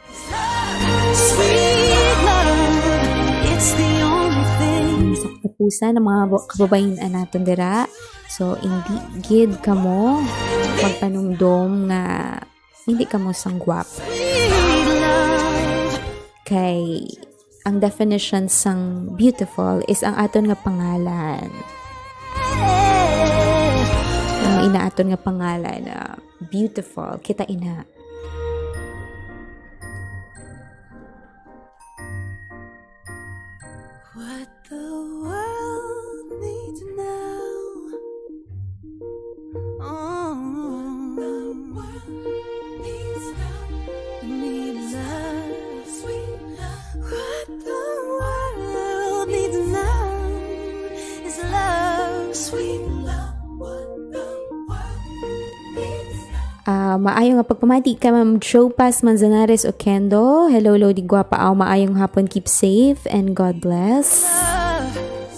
Sweet love. It's the only thing. Sa katapusan ng mga kababayan naton dira. So, hindi gid ka mo magpanumdom nga hindi ka mo sanggwap. Sweet love. Kay ang definition sang beautiful is ang aton nga pangalan. Ang inaaton nga pangalan na beautiful, kita ina. What the world needs now. Oh, the world needs now. Need love, sweet love. What the world needs now is love, sweet love. What the world needs now. Maayong nga pagpamati ka, Ma'am Chopas Manzanares Oquendo. Hello, Lodi Guapa. Maayong hapon, keep safe and God bless.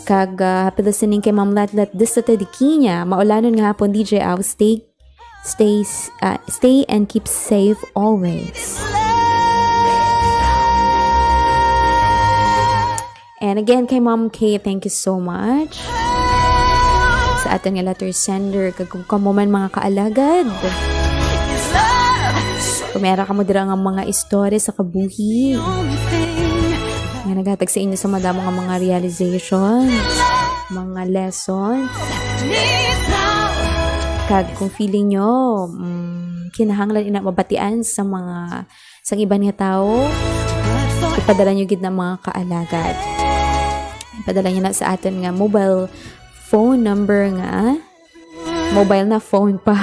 Kag happy listening kay Ma'am Latlat Distata di Kinya. Maulanon nga hapon, DJ Aw. Stay and keep safe always. And again, kay Ma'am K, thank you so much. Sa atin nga letter sender, kag kung kamo man mga kaalagad. Kung meron ka mo dira nga mga istorya sa kabuhi, Only thing nga nagatag sa inyo sa madamo nga mga realizations, mga lessons, needs now. kag kung feeling nyo, kinahanglan ina mabatian sa mga sang iban nga tao, But for ipadala nyo gid na mga kaalagad. Ipadala nyo na sa atin nga mobile phone number nga, mobile na phone pa.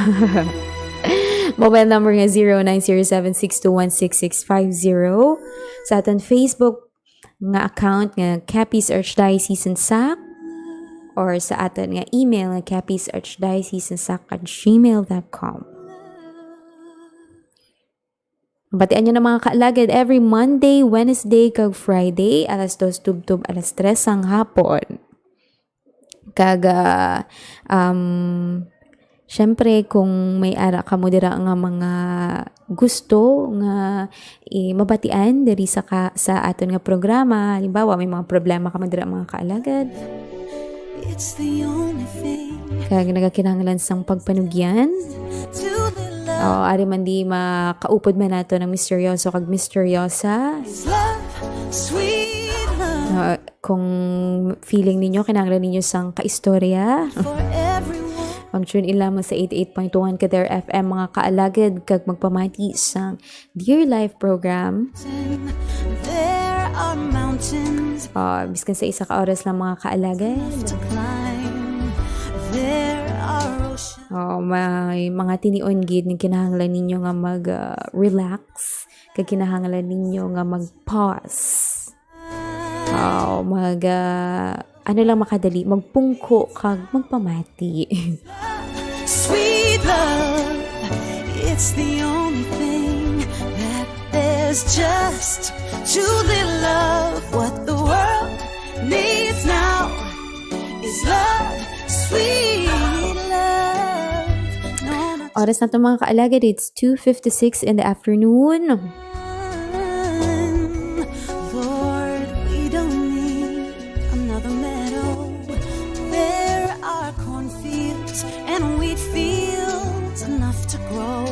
Mobile number nga 090762166650. Sa aton Facebook nga account nga Capiz Archdiocese and Sac, or sa aton nga email nga capizarchdiocese@gmail.com. Batian nyo na mga kaalagad every Monday, Wednesday, kag Friday, alas 2 tub-tub, alas 3 ang hapon. Kag syempre, kung may ara ka mo dira nga mga gusto nga mabatian diri sa aton nga programa, halimbawa may mga problema ka mo dira mga kaalagad, it's the only thing kag nagakinahanglan sang pagpanugyan, to the love. ari man di makaupod man nato ng misteryoso kag misteryosa. Love, sweet love Kung feeling ninyo kinahanglan ninyo sang kaistorya, for everyone. mag-tune in lamang sa 88.1 Kader FM mga kaalagad, kag magpamati sang Dear Life program. There are mountains Biskan sa isa ka oras lang mga kaalagad. to climb. There are oceans May mga tinion gid ng kinahanglan ninyo nga mag-relax, kag kinahanglan ninyo nga mag-pause. Ano lang makadali, magpungko kag magpamati. sweet love. It's the only thing that there's just too little of. What the world needs now is love, sweet love. No, not Oras na ito mga kaalagad, it's 2:56 in the afternoon. Lord, we don't need another meadow. There are cornfields and wheat fields enough to grow.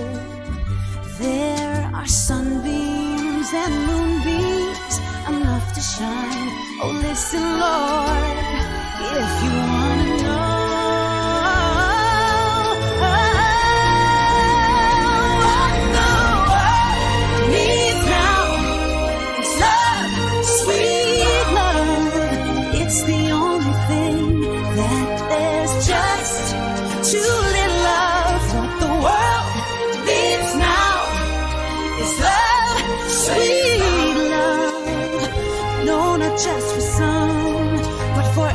There are sunbeams and moonbeams enough to shine. Oh, listen, Lord, if you want to know. What the world needs now is love, sweet love. It's the only thing that there's just too little of. What the world needs now is love, sweet love. No, not just for some, but for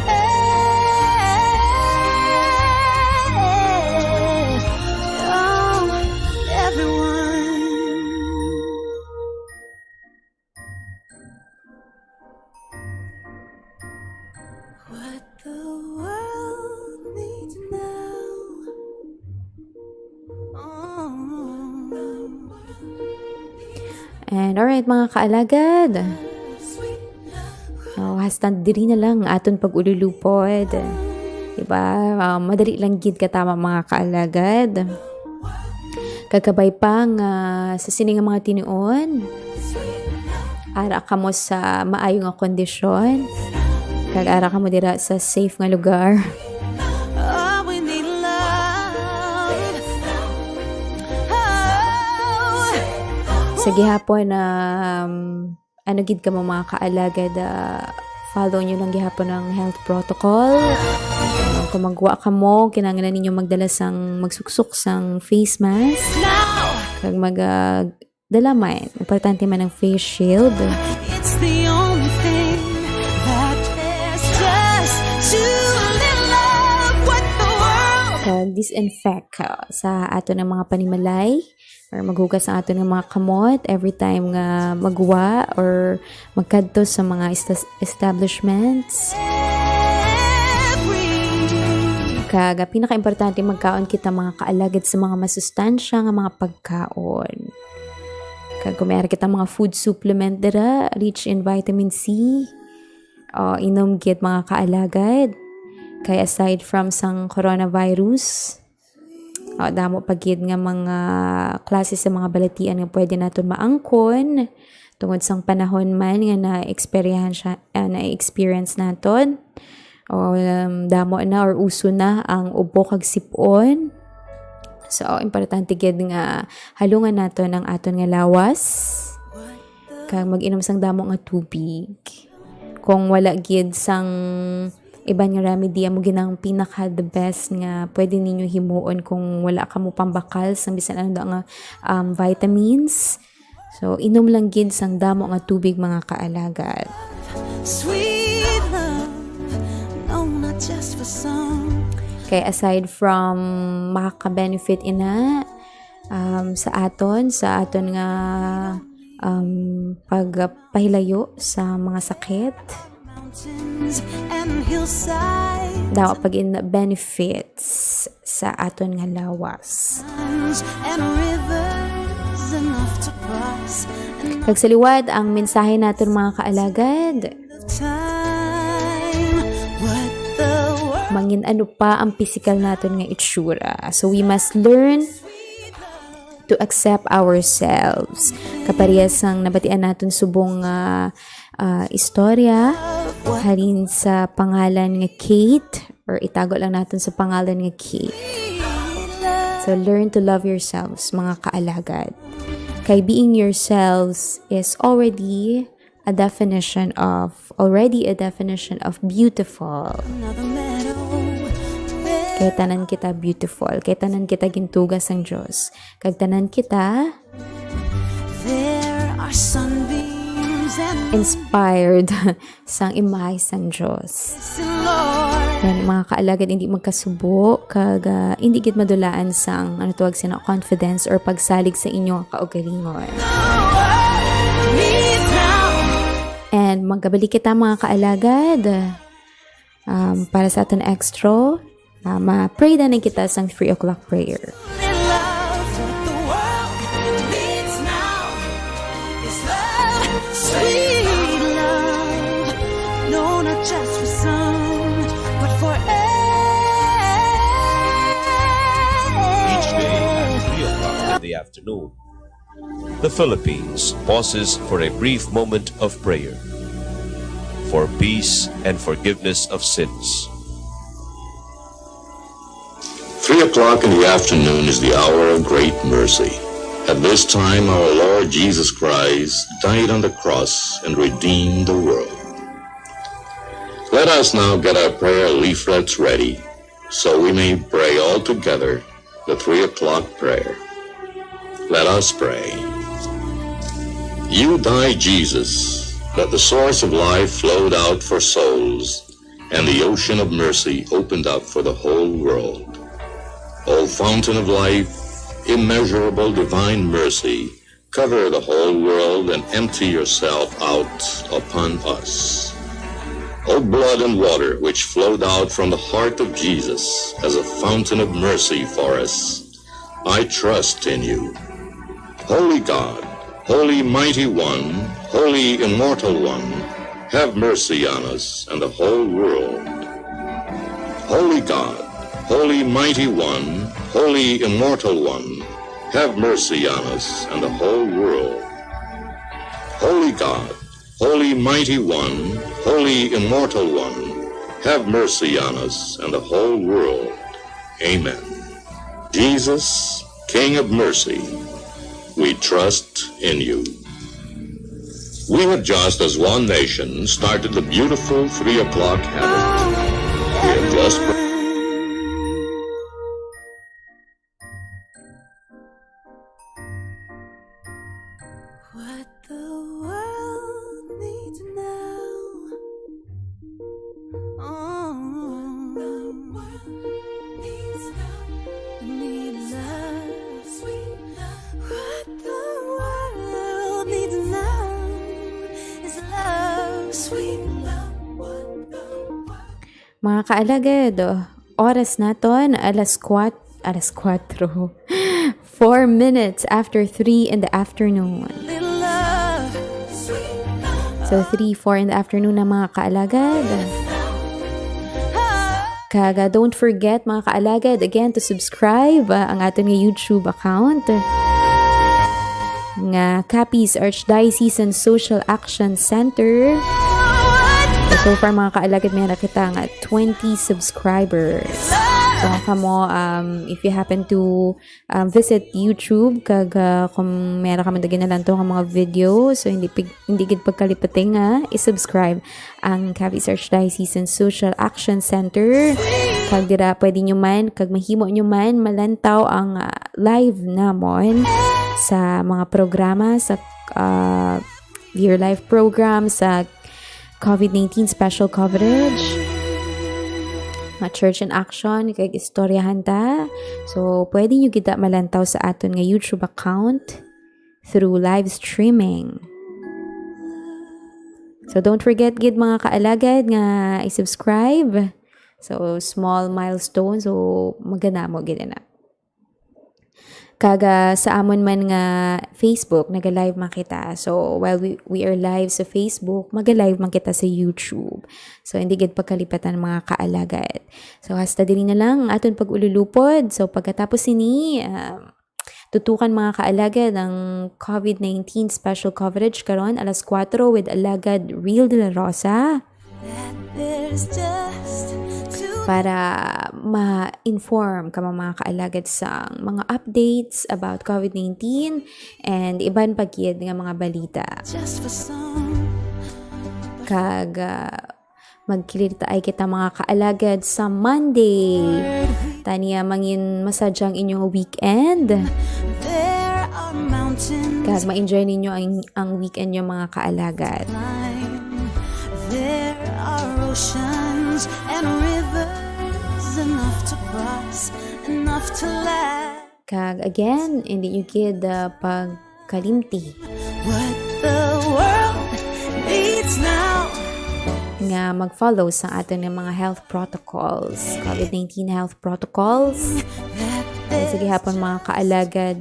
everyone. What the world needs now. Oh. And alright mga kaalagad. Hastan diri na lang aton pag-ululupod. Diba? Madali lang gid katama mga kaalagad. Kagabay pang sa sining nga mga tinuon. Ara ka mo sa maayong nga kondisyon. Kag-ara ka mo dira sa safe nga lugar. Oh, we need love. Oh. Sa gihapon ano gid ka mo mga kaalagad, follow nyo lang gihapon ng health protocol. Kung magwa ka mo, kinanglan ninyo magdala sang magsuksok sang face mask. Now Kag dala man, importante man ang face shield. it's the only thing that there's just too little of. What the world Kag disinfect sa ato ng mga panimalay or maghugas ang ato ng mga kamot every time nga magwa or magkadto sa mga establishments. Kag pinaka-importante magkaon kita mga kaalagad sa mga masustansya nga mga pagkaon. Kag kumera kita mga food supplement dira rich in vitamin C. Inom gid mga kaalagad. Kay aside from sang coronavirus, damo pagid nga mga klase sa mga balatian nga pwede naton maangkon tungod sang panahon man nga na-experience naton. Damo na or uso na ang ubo kag sipon. So, importante gid nga halungan naton ang aton nga lawas. Kag mag-inom sang damo nga tubig. Kung wala gid sang iban nga remedy mo ginang pinaka the best nga pwede ninyo himuon kung wala ka mo pambakal sang bisan ano nga vitamins. So, inom lang gid sang damo nga tubig mga kaalagad. sweet love. No, not just for some. Kay aside from makaka-benefit ina sa aton nga pagpahilayo sa mga sakit, Mountains and hillsides daw pag benefits sa aton nga lawas. and rivers enough to cross. And Kag sa liwad ang mensahe naton mga kaalagad, time, what the world mangin ano pa ang physical naton nga itsura. So we must learn to accept ourselves. Kaparehas ang nabatian naton subong istorya halin sa pangalan nga Kate or itago lang natin sa pangalan nga Kate. So learn to love yourselves mga kaalagad. Kay being yourselves is already a definition of beautiful. another meadow. Kay tanan kita beautiful. Kay tanan kita gintugas ang Diyos. Kag tanan kita There are sunbeams and inspired sang imahe sang Diyos. Yan, mga kaalagad, hindi magkasubo, kag hindi gid madulaan sang, ano tuwag sina, confidence or pagsalig sa inyong kaugalingon. And magkabalik kita mga kaalagad, para sa aton extra, ma-pray na kita sang 3 o'clock prayer. Sweet love, no, not just for some, but for Each day at 3 o'clock in the afternoon, the Philippines pauses for a brief moment of prayer for peace and forgiveness of sins. 3 o'clock in the afternoon is the hour of great mercy. At this time, our Lord Jesus Christ died on the cross and redeemed the world. Let us now get our prayer leaflets ready so we may pray all together the 3 o'clock prayer. Let us pray. You died, Jesus, that the source of life flowed out for souls and the ocean of mercy opened up for the whole world. O fountain of life, immeasurable divine mercy, cover the whole world and empty yourself out upon us. O blood and water which flowed out from the heart of Jesus as a fountain of mercy for us, I trust in you. Holy God, Holy Mighty One, Holy Immortal One, have mercy on us and the whole world. Holy God, Holy Mighty One, Holy Immortal One, have mercy on us and the whole world. Holy God, Holy Mighty One, Holy Immortal One, have mercy on us and the whole world. Amen. Jesus, King of mercy, we trust in you. We have just as one nation started the beautiful 3 o'clock habit. We have just what the world needs now. Oh, the world needs now. Need love, sweet love. What the world needs now is love, sweet love. What the world. Mga kaalagad, oras naton, alas 4, 4 minutes after 3 in the afternoon. Little love, sweet love. So 3, 4 in the afternoon na mga kaalagad. Kaga, don't forget mga kaalagad, again, to subscribe ang aton nga YouTube account. Nga Capiz Archdiocesan Social Action Center. So far mga kaalagad, may nakita nga 20 subscribers. So kamo, if you happen to visit YouTube, kag kung meron ka man dagin na lang to ang mga video, so hindi gid pagkalipating nga i-subscribe ang Capiz Archdiocesan Social Action Center. Kag dira pwede nyo man, kag mahimo nyo man malantaw ang live namon sa mga programa sa Your Life program, sa COVID-19 special coverage, Church in Action, kay istoryahan ta. So, pwede nyo kita malantaw sa aton nga YouTube account through live streaming. So, don't forget gid mga kaalagad nga i-subscribe. So, small milestone. So, magana mo gid na. Kaga sa amon man nga Facebook, naga-live man kita. So, while we are live sa Facebook, maga-live man kita sa YouTube. So, hindi gid pagkalipatan mga kaalagad. So, hasta dili na lang aton pag-ululupod. So, pagkatapos ini, tutukan mga kaalagad ang COVID-19 special coverage karon alas 4 with Alagad Real de la Rosa. That there's just too Para ma-inform ka mga kaalagad sa mga updates about COVID-19 and iban pagyed nga mga balita. just for some. Kag magkilita ay kita mga kaalagad sa Monday. Taniya mangin masadyang inyong weekend. There are mountains mountains Kag ma-enjoy ninyo ang weekend nyo mga kaalagad. climb. There are oceans and rivers enough to cross, enough to last. Kag again, hindi nyo kid pagkalimti What the world needs now nga mag-follow sa aton ng mga health protocols, COVID-19 health protocols. Sige hapon mga kaalagad,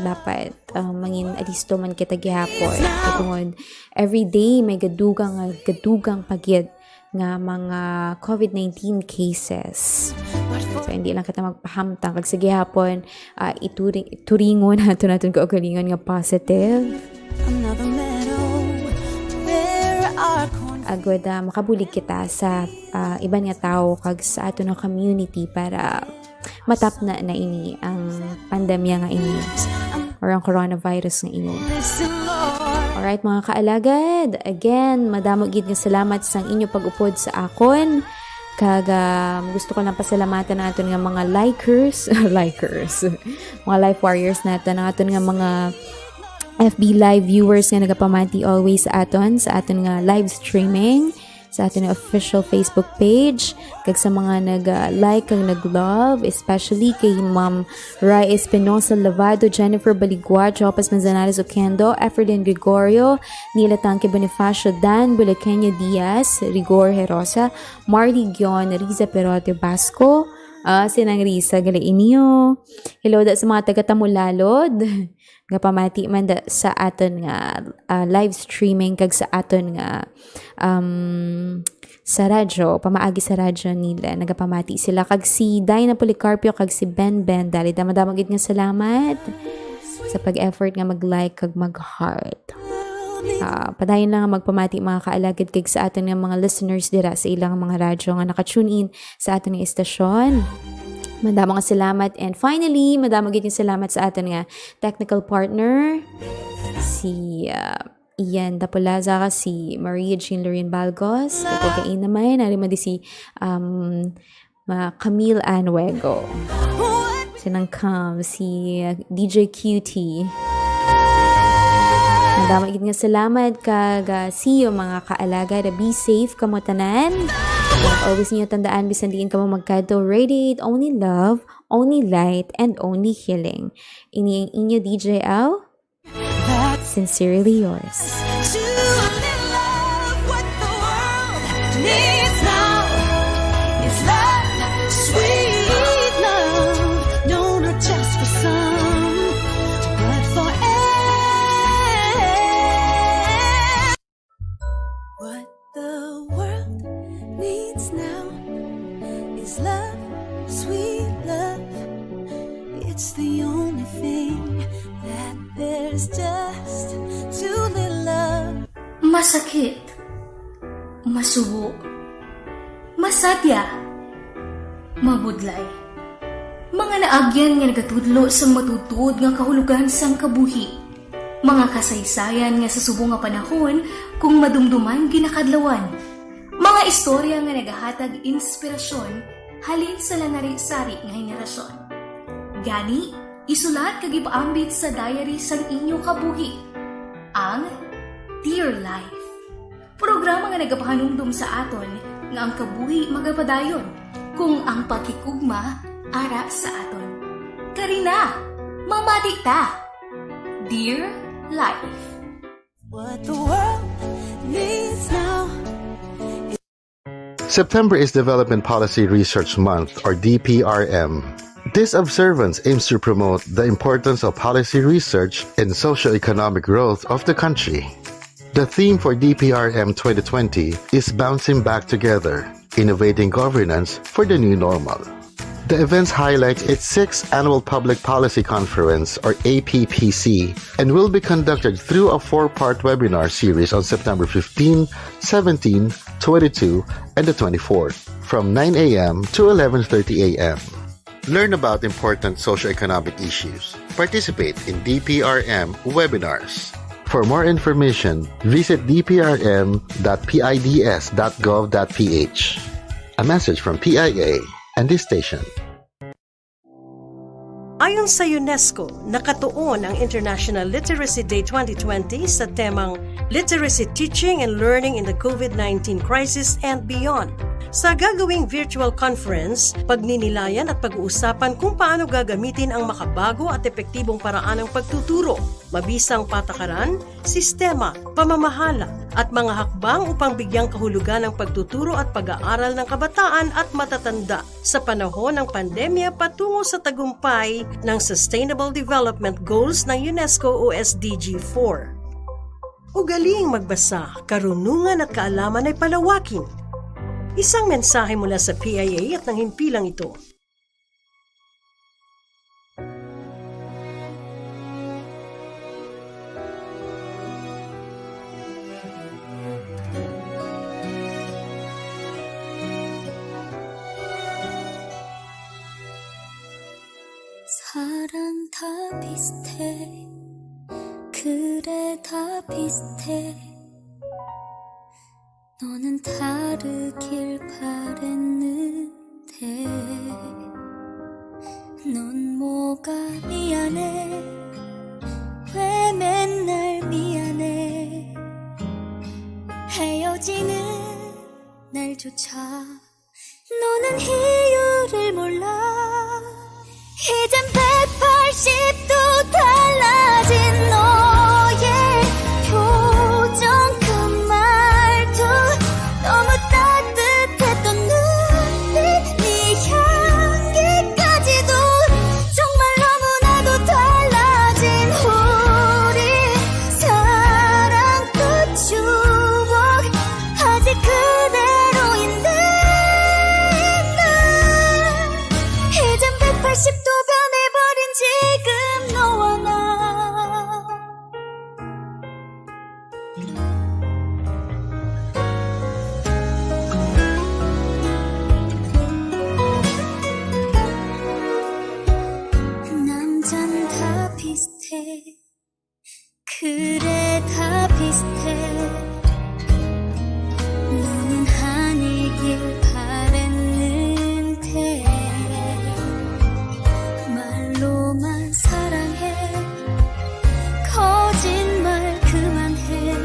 dapat mangin alisto man kita gihapon. Katungod, everyday may gadugang pagyid nga mga COVID-19 cases. So, hindi lang kita magpahamtang. Kag sige hapon, ituringon natin kaugalingon nga positive. another meadow. There are corners Agad makabulig kita sa iban nga tao kag sa ato ng community para matap na ini ang pandemya nga ini or ang coronavirus nga ini. listen, Lord. Alright mga kaalagad, again, madamo gid nga salamat sa inyo pag-upod sa akon. Kag gusto ko lang pasalamatan natin nga mga likers, mga life warriors natin, natin nga mga FB live viewers nga nagapamati always sa aton nga live streaming, sa aton nga official Facebook page, kag sa mga nag-like kag nag-love, especially kay Ma'am Rai Espinosa Lavado, Jennifer Baligua, Jopas Manzanares Oquendo, Eferdin Gregorio, Nila Tanque Bonifacio, Dan Bulaqueño Diaz, Rigor Herosa, Marley Gion, Riza Perote Basco, sinang Risa Galainio. Hello da sa mga taga-Tamulalod. Nga pamati man da sa aton nga live streaming kag sa aton nga sa radyo, pamaagi sa radyo nila, nagapamati sila kag si Dina Policarpio kag si Ben dali damadamang gid nga salamat sa pag-effort nga mag-like kag mag-heart. Padayon lang nga magpamati mga kaalagad kag sa aton nga mga listeners dira sa ilang mga radyo nga naka-tune in sa aton nga istasyon. Madamo nga salamat. And finally, madamo gid yung salamat sa aton nga technical partner, si Ian Dapolaza, si Maria Jean Lorraine Balgos, ito kain naman, narima di si Camille Anuego, sinangkam, si DJ QT. Madamo gid nga salamat kag see you mga kaalaga, be safe kamo tanan. Always niyo tandaan, bisan diin ka mo magkado, radiate only love, only light, and only healing. Ini ang inyo DJ Au. Sincerely yours. To love, what the world needs now is love, sweet love. No, not just for some, but for everyone. What the world needs now is love, sweet love. It's the only thing that there's just too little love. Masakit, masubo, masadya, mabudlay. Mga naagyan nga nagatudlo sa matutuod nga kahulugan sang kabuhi. Mga kasaysayan nga sa subo nga panahon kung madumduman ginakadlawan. Mga istorya nga nagahatag inspirasyon halin sa lanari-sari nga henerasyon. Gani, isulat kag ipaambit sa diary sang inyo kabuhi. Ang Dear Life. Programa nga nagapahanumdum sa aton nga ang kabuhi magapadayon kung ang pagkikugma ara sa aton. Karina, mamati ta. Dear Life. What the world needs now. September is Development Policy Research Month, or DPRM. This observance aims to promote the importance of policy research in socio-economic growth of the country. The theme for DPRM 2020 is Bouncing Back Together, Innovating Governance for the New Normal. The event highlights its 6th Annual Public Policy Conference, or APPC, and will be conducted through a 4-part webinar series on September 15, 17, 22, and the 24th, from 9 a.m. to 11:30 a.m. Learn about important socioeconomic issues. Participate in DPRM webinars. For more information, visit dprm.pids.gov.ph. A message from PIA and this station. Ayon sa UNESCO, nakatuon ang International Literacy Day 2020 sa temang Literacy Teaching and Learning in the COVID-19 Crisis and Beyond. Sa gagawing virtual conference, pagninilayan at pag-uusapan kung paano gagamitin ang makabago at epektibong paraan ng pagtuturo, mabisang patakaran, sistema, pamamahala, at mga hakbang upang bigyang kahulugan ng pagtuturo at pag-aaral ng kabataan at matatanda sa panahon ng pandemya patungo sa tagumpay ng Sustainable Development Goals ng UNESCO o SDG 4. Ugaling magbasa, karunungan at kaalaman ay palawakin. Isang mensahe mula sa PIA at ng himpilang ito. 사랑 다 비슷해 그래 다 비슷해 너는 다르길 바랬는데 넌 뭐가 미안해 왜 맨날 미안해 헤어지는 날조차 너는 이유를 몰라 이젠 180도 달라진 너의 표정 그 말투 너무 따뜻했던 눈빛 네 향기까지도 정말 너무나도 달라진 우리 사랑 그 추억 아직 그대로인데 난 이젠 180도 변해버린 지금 너와 나 남잔 다 비슷해 그래 다 비슷해 너는 아니길 바랬는데 말로만 사랑해 거짓말 그만해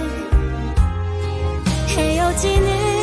헤어지는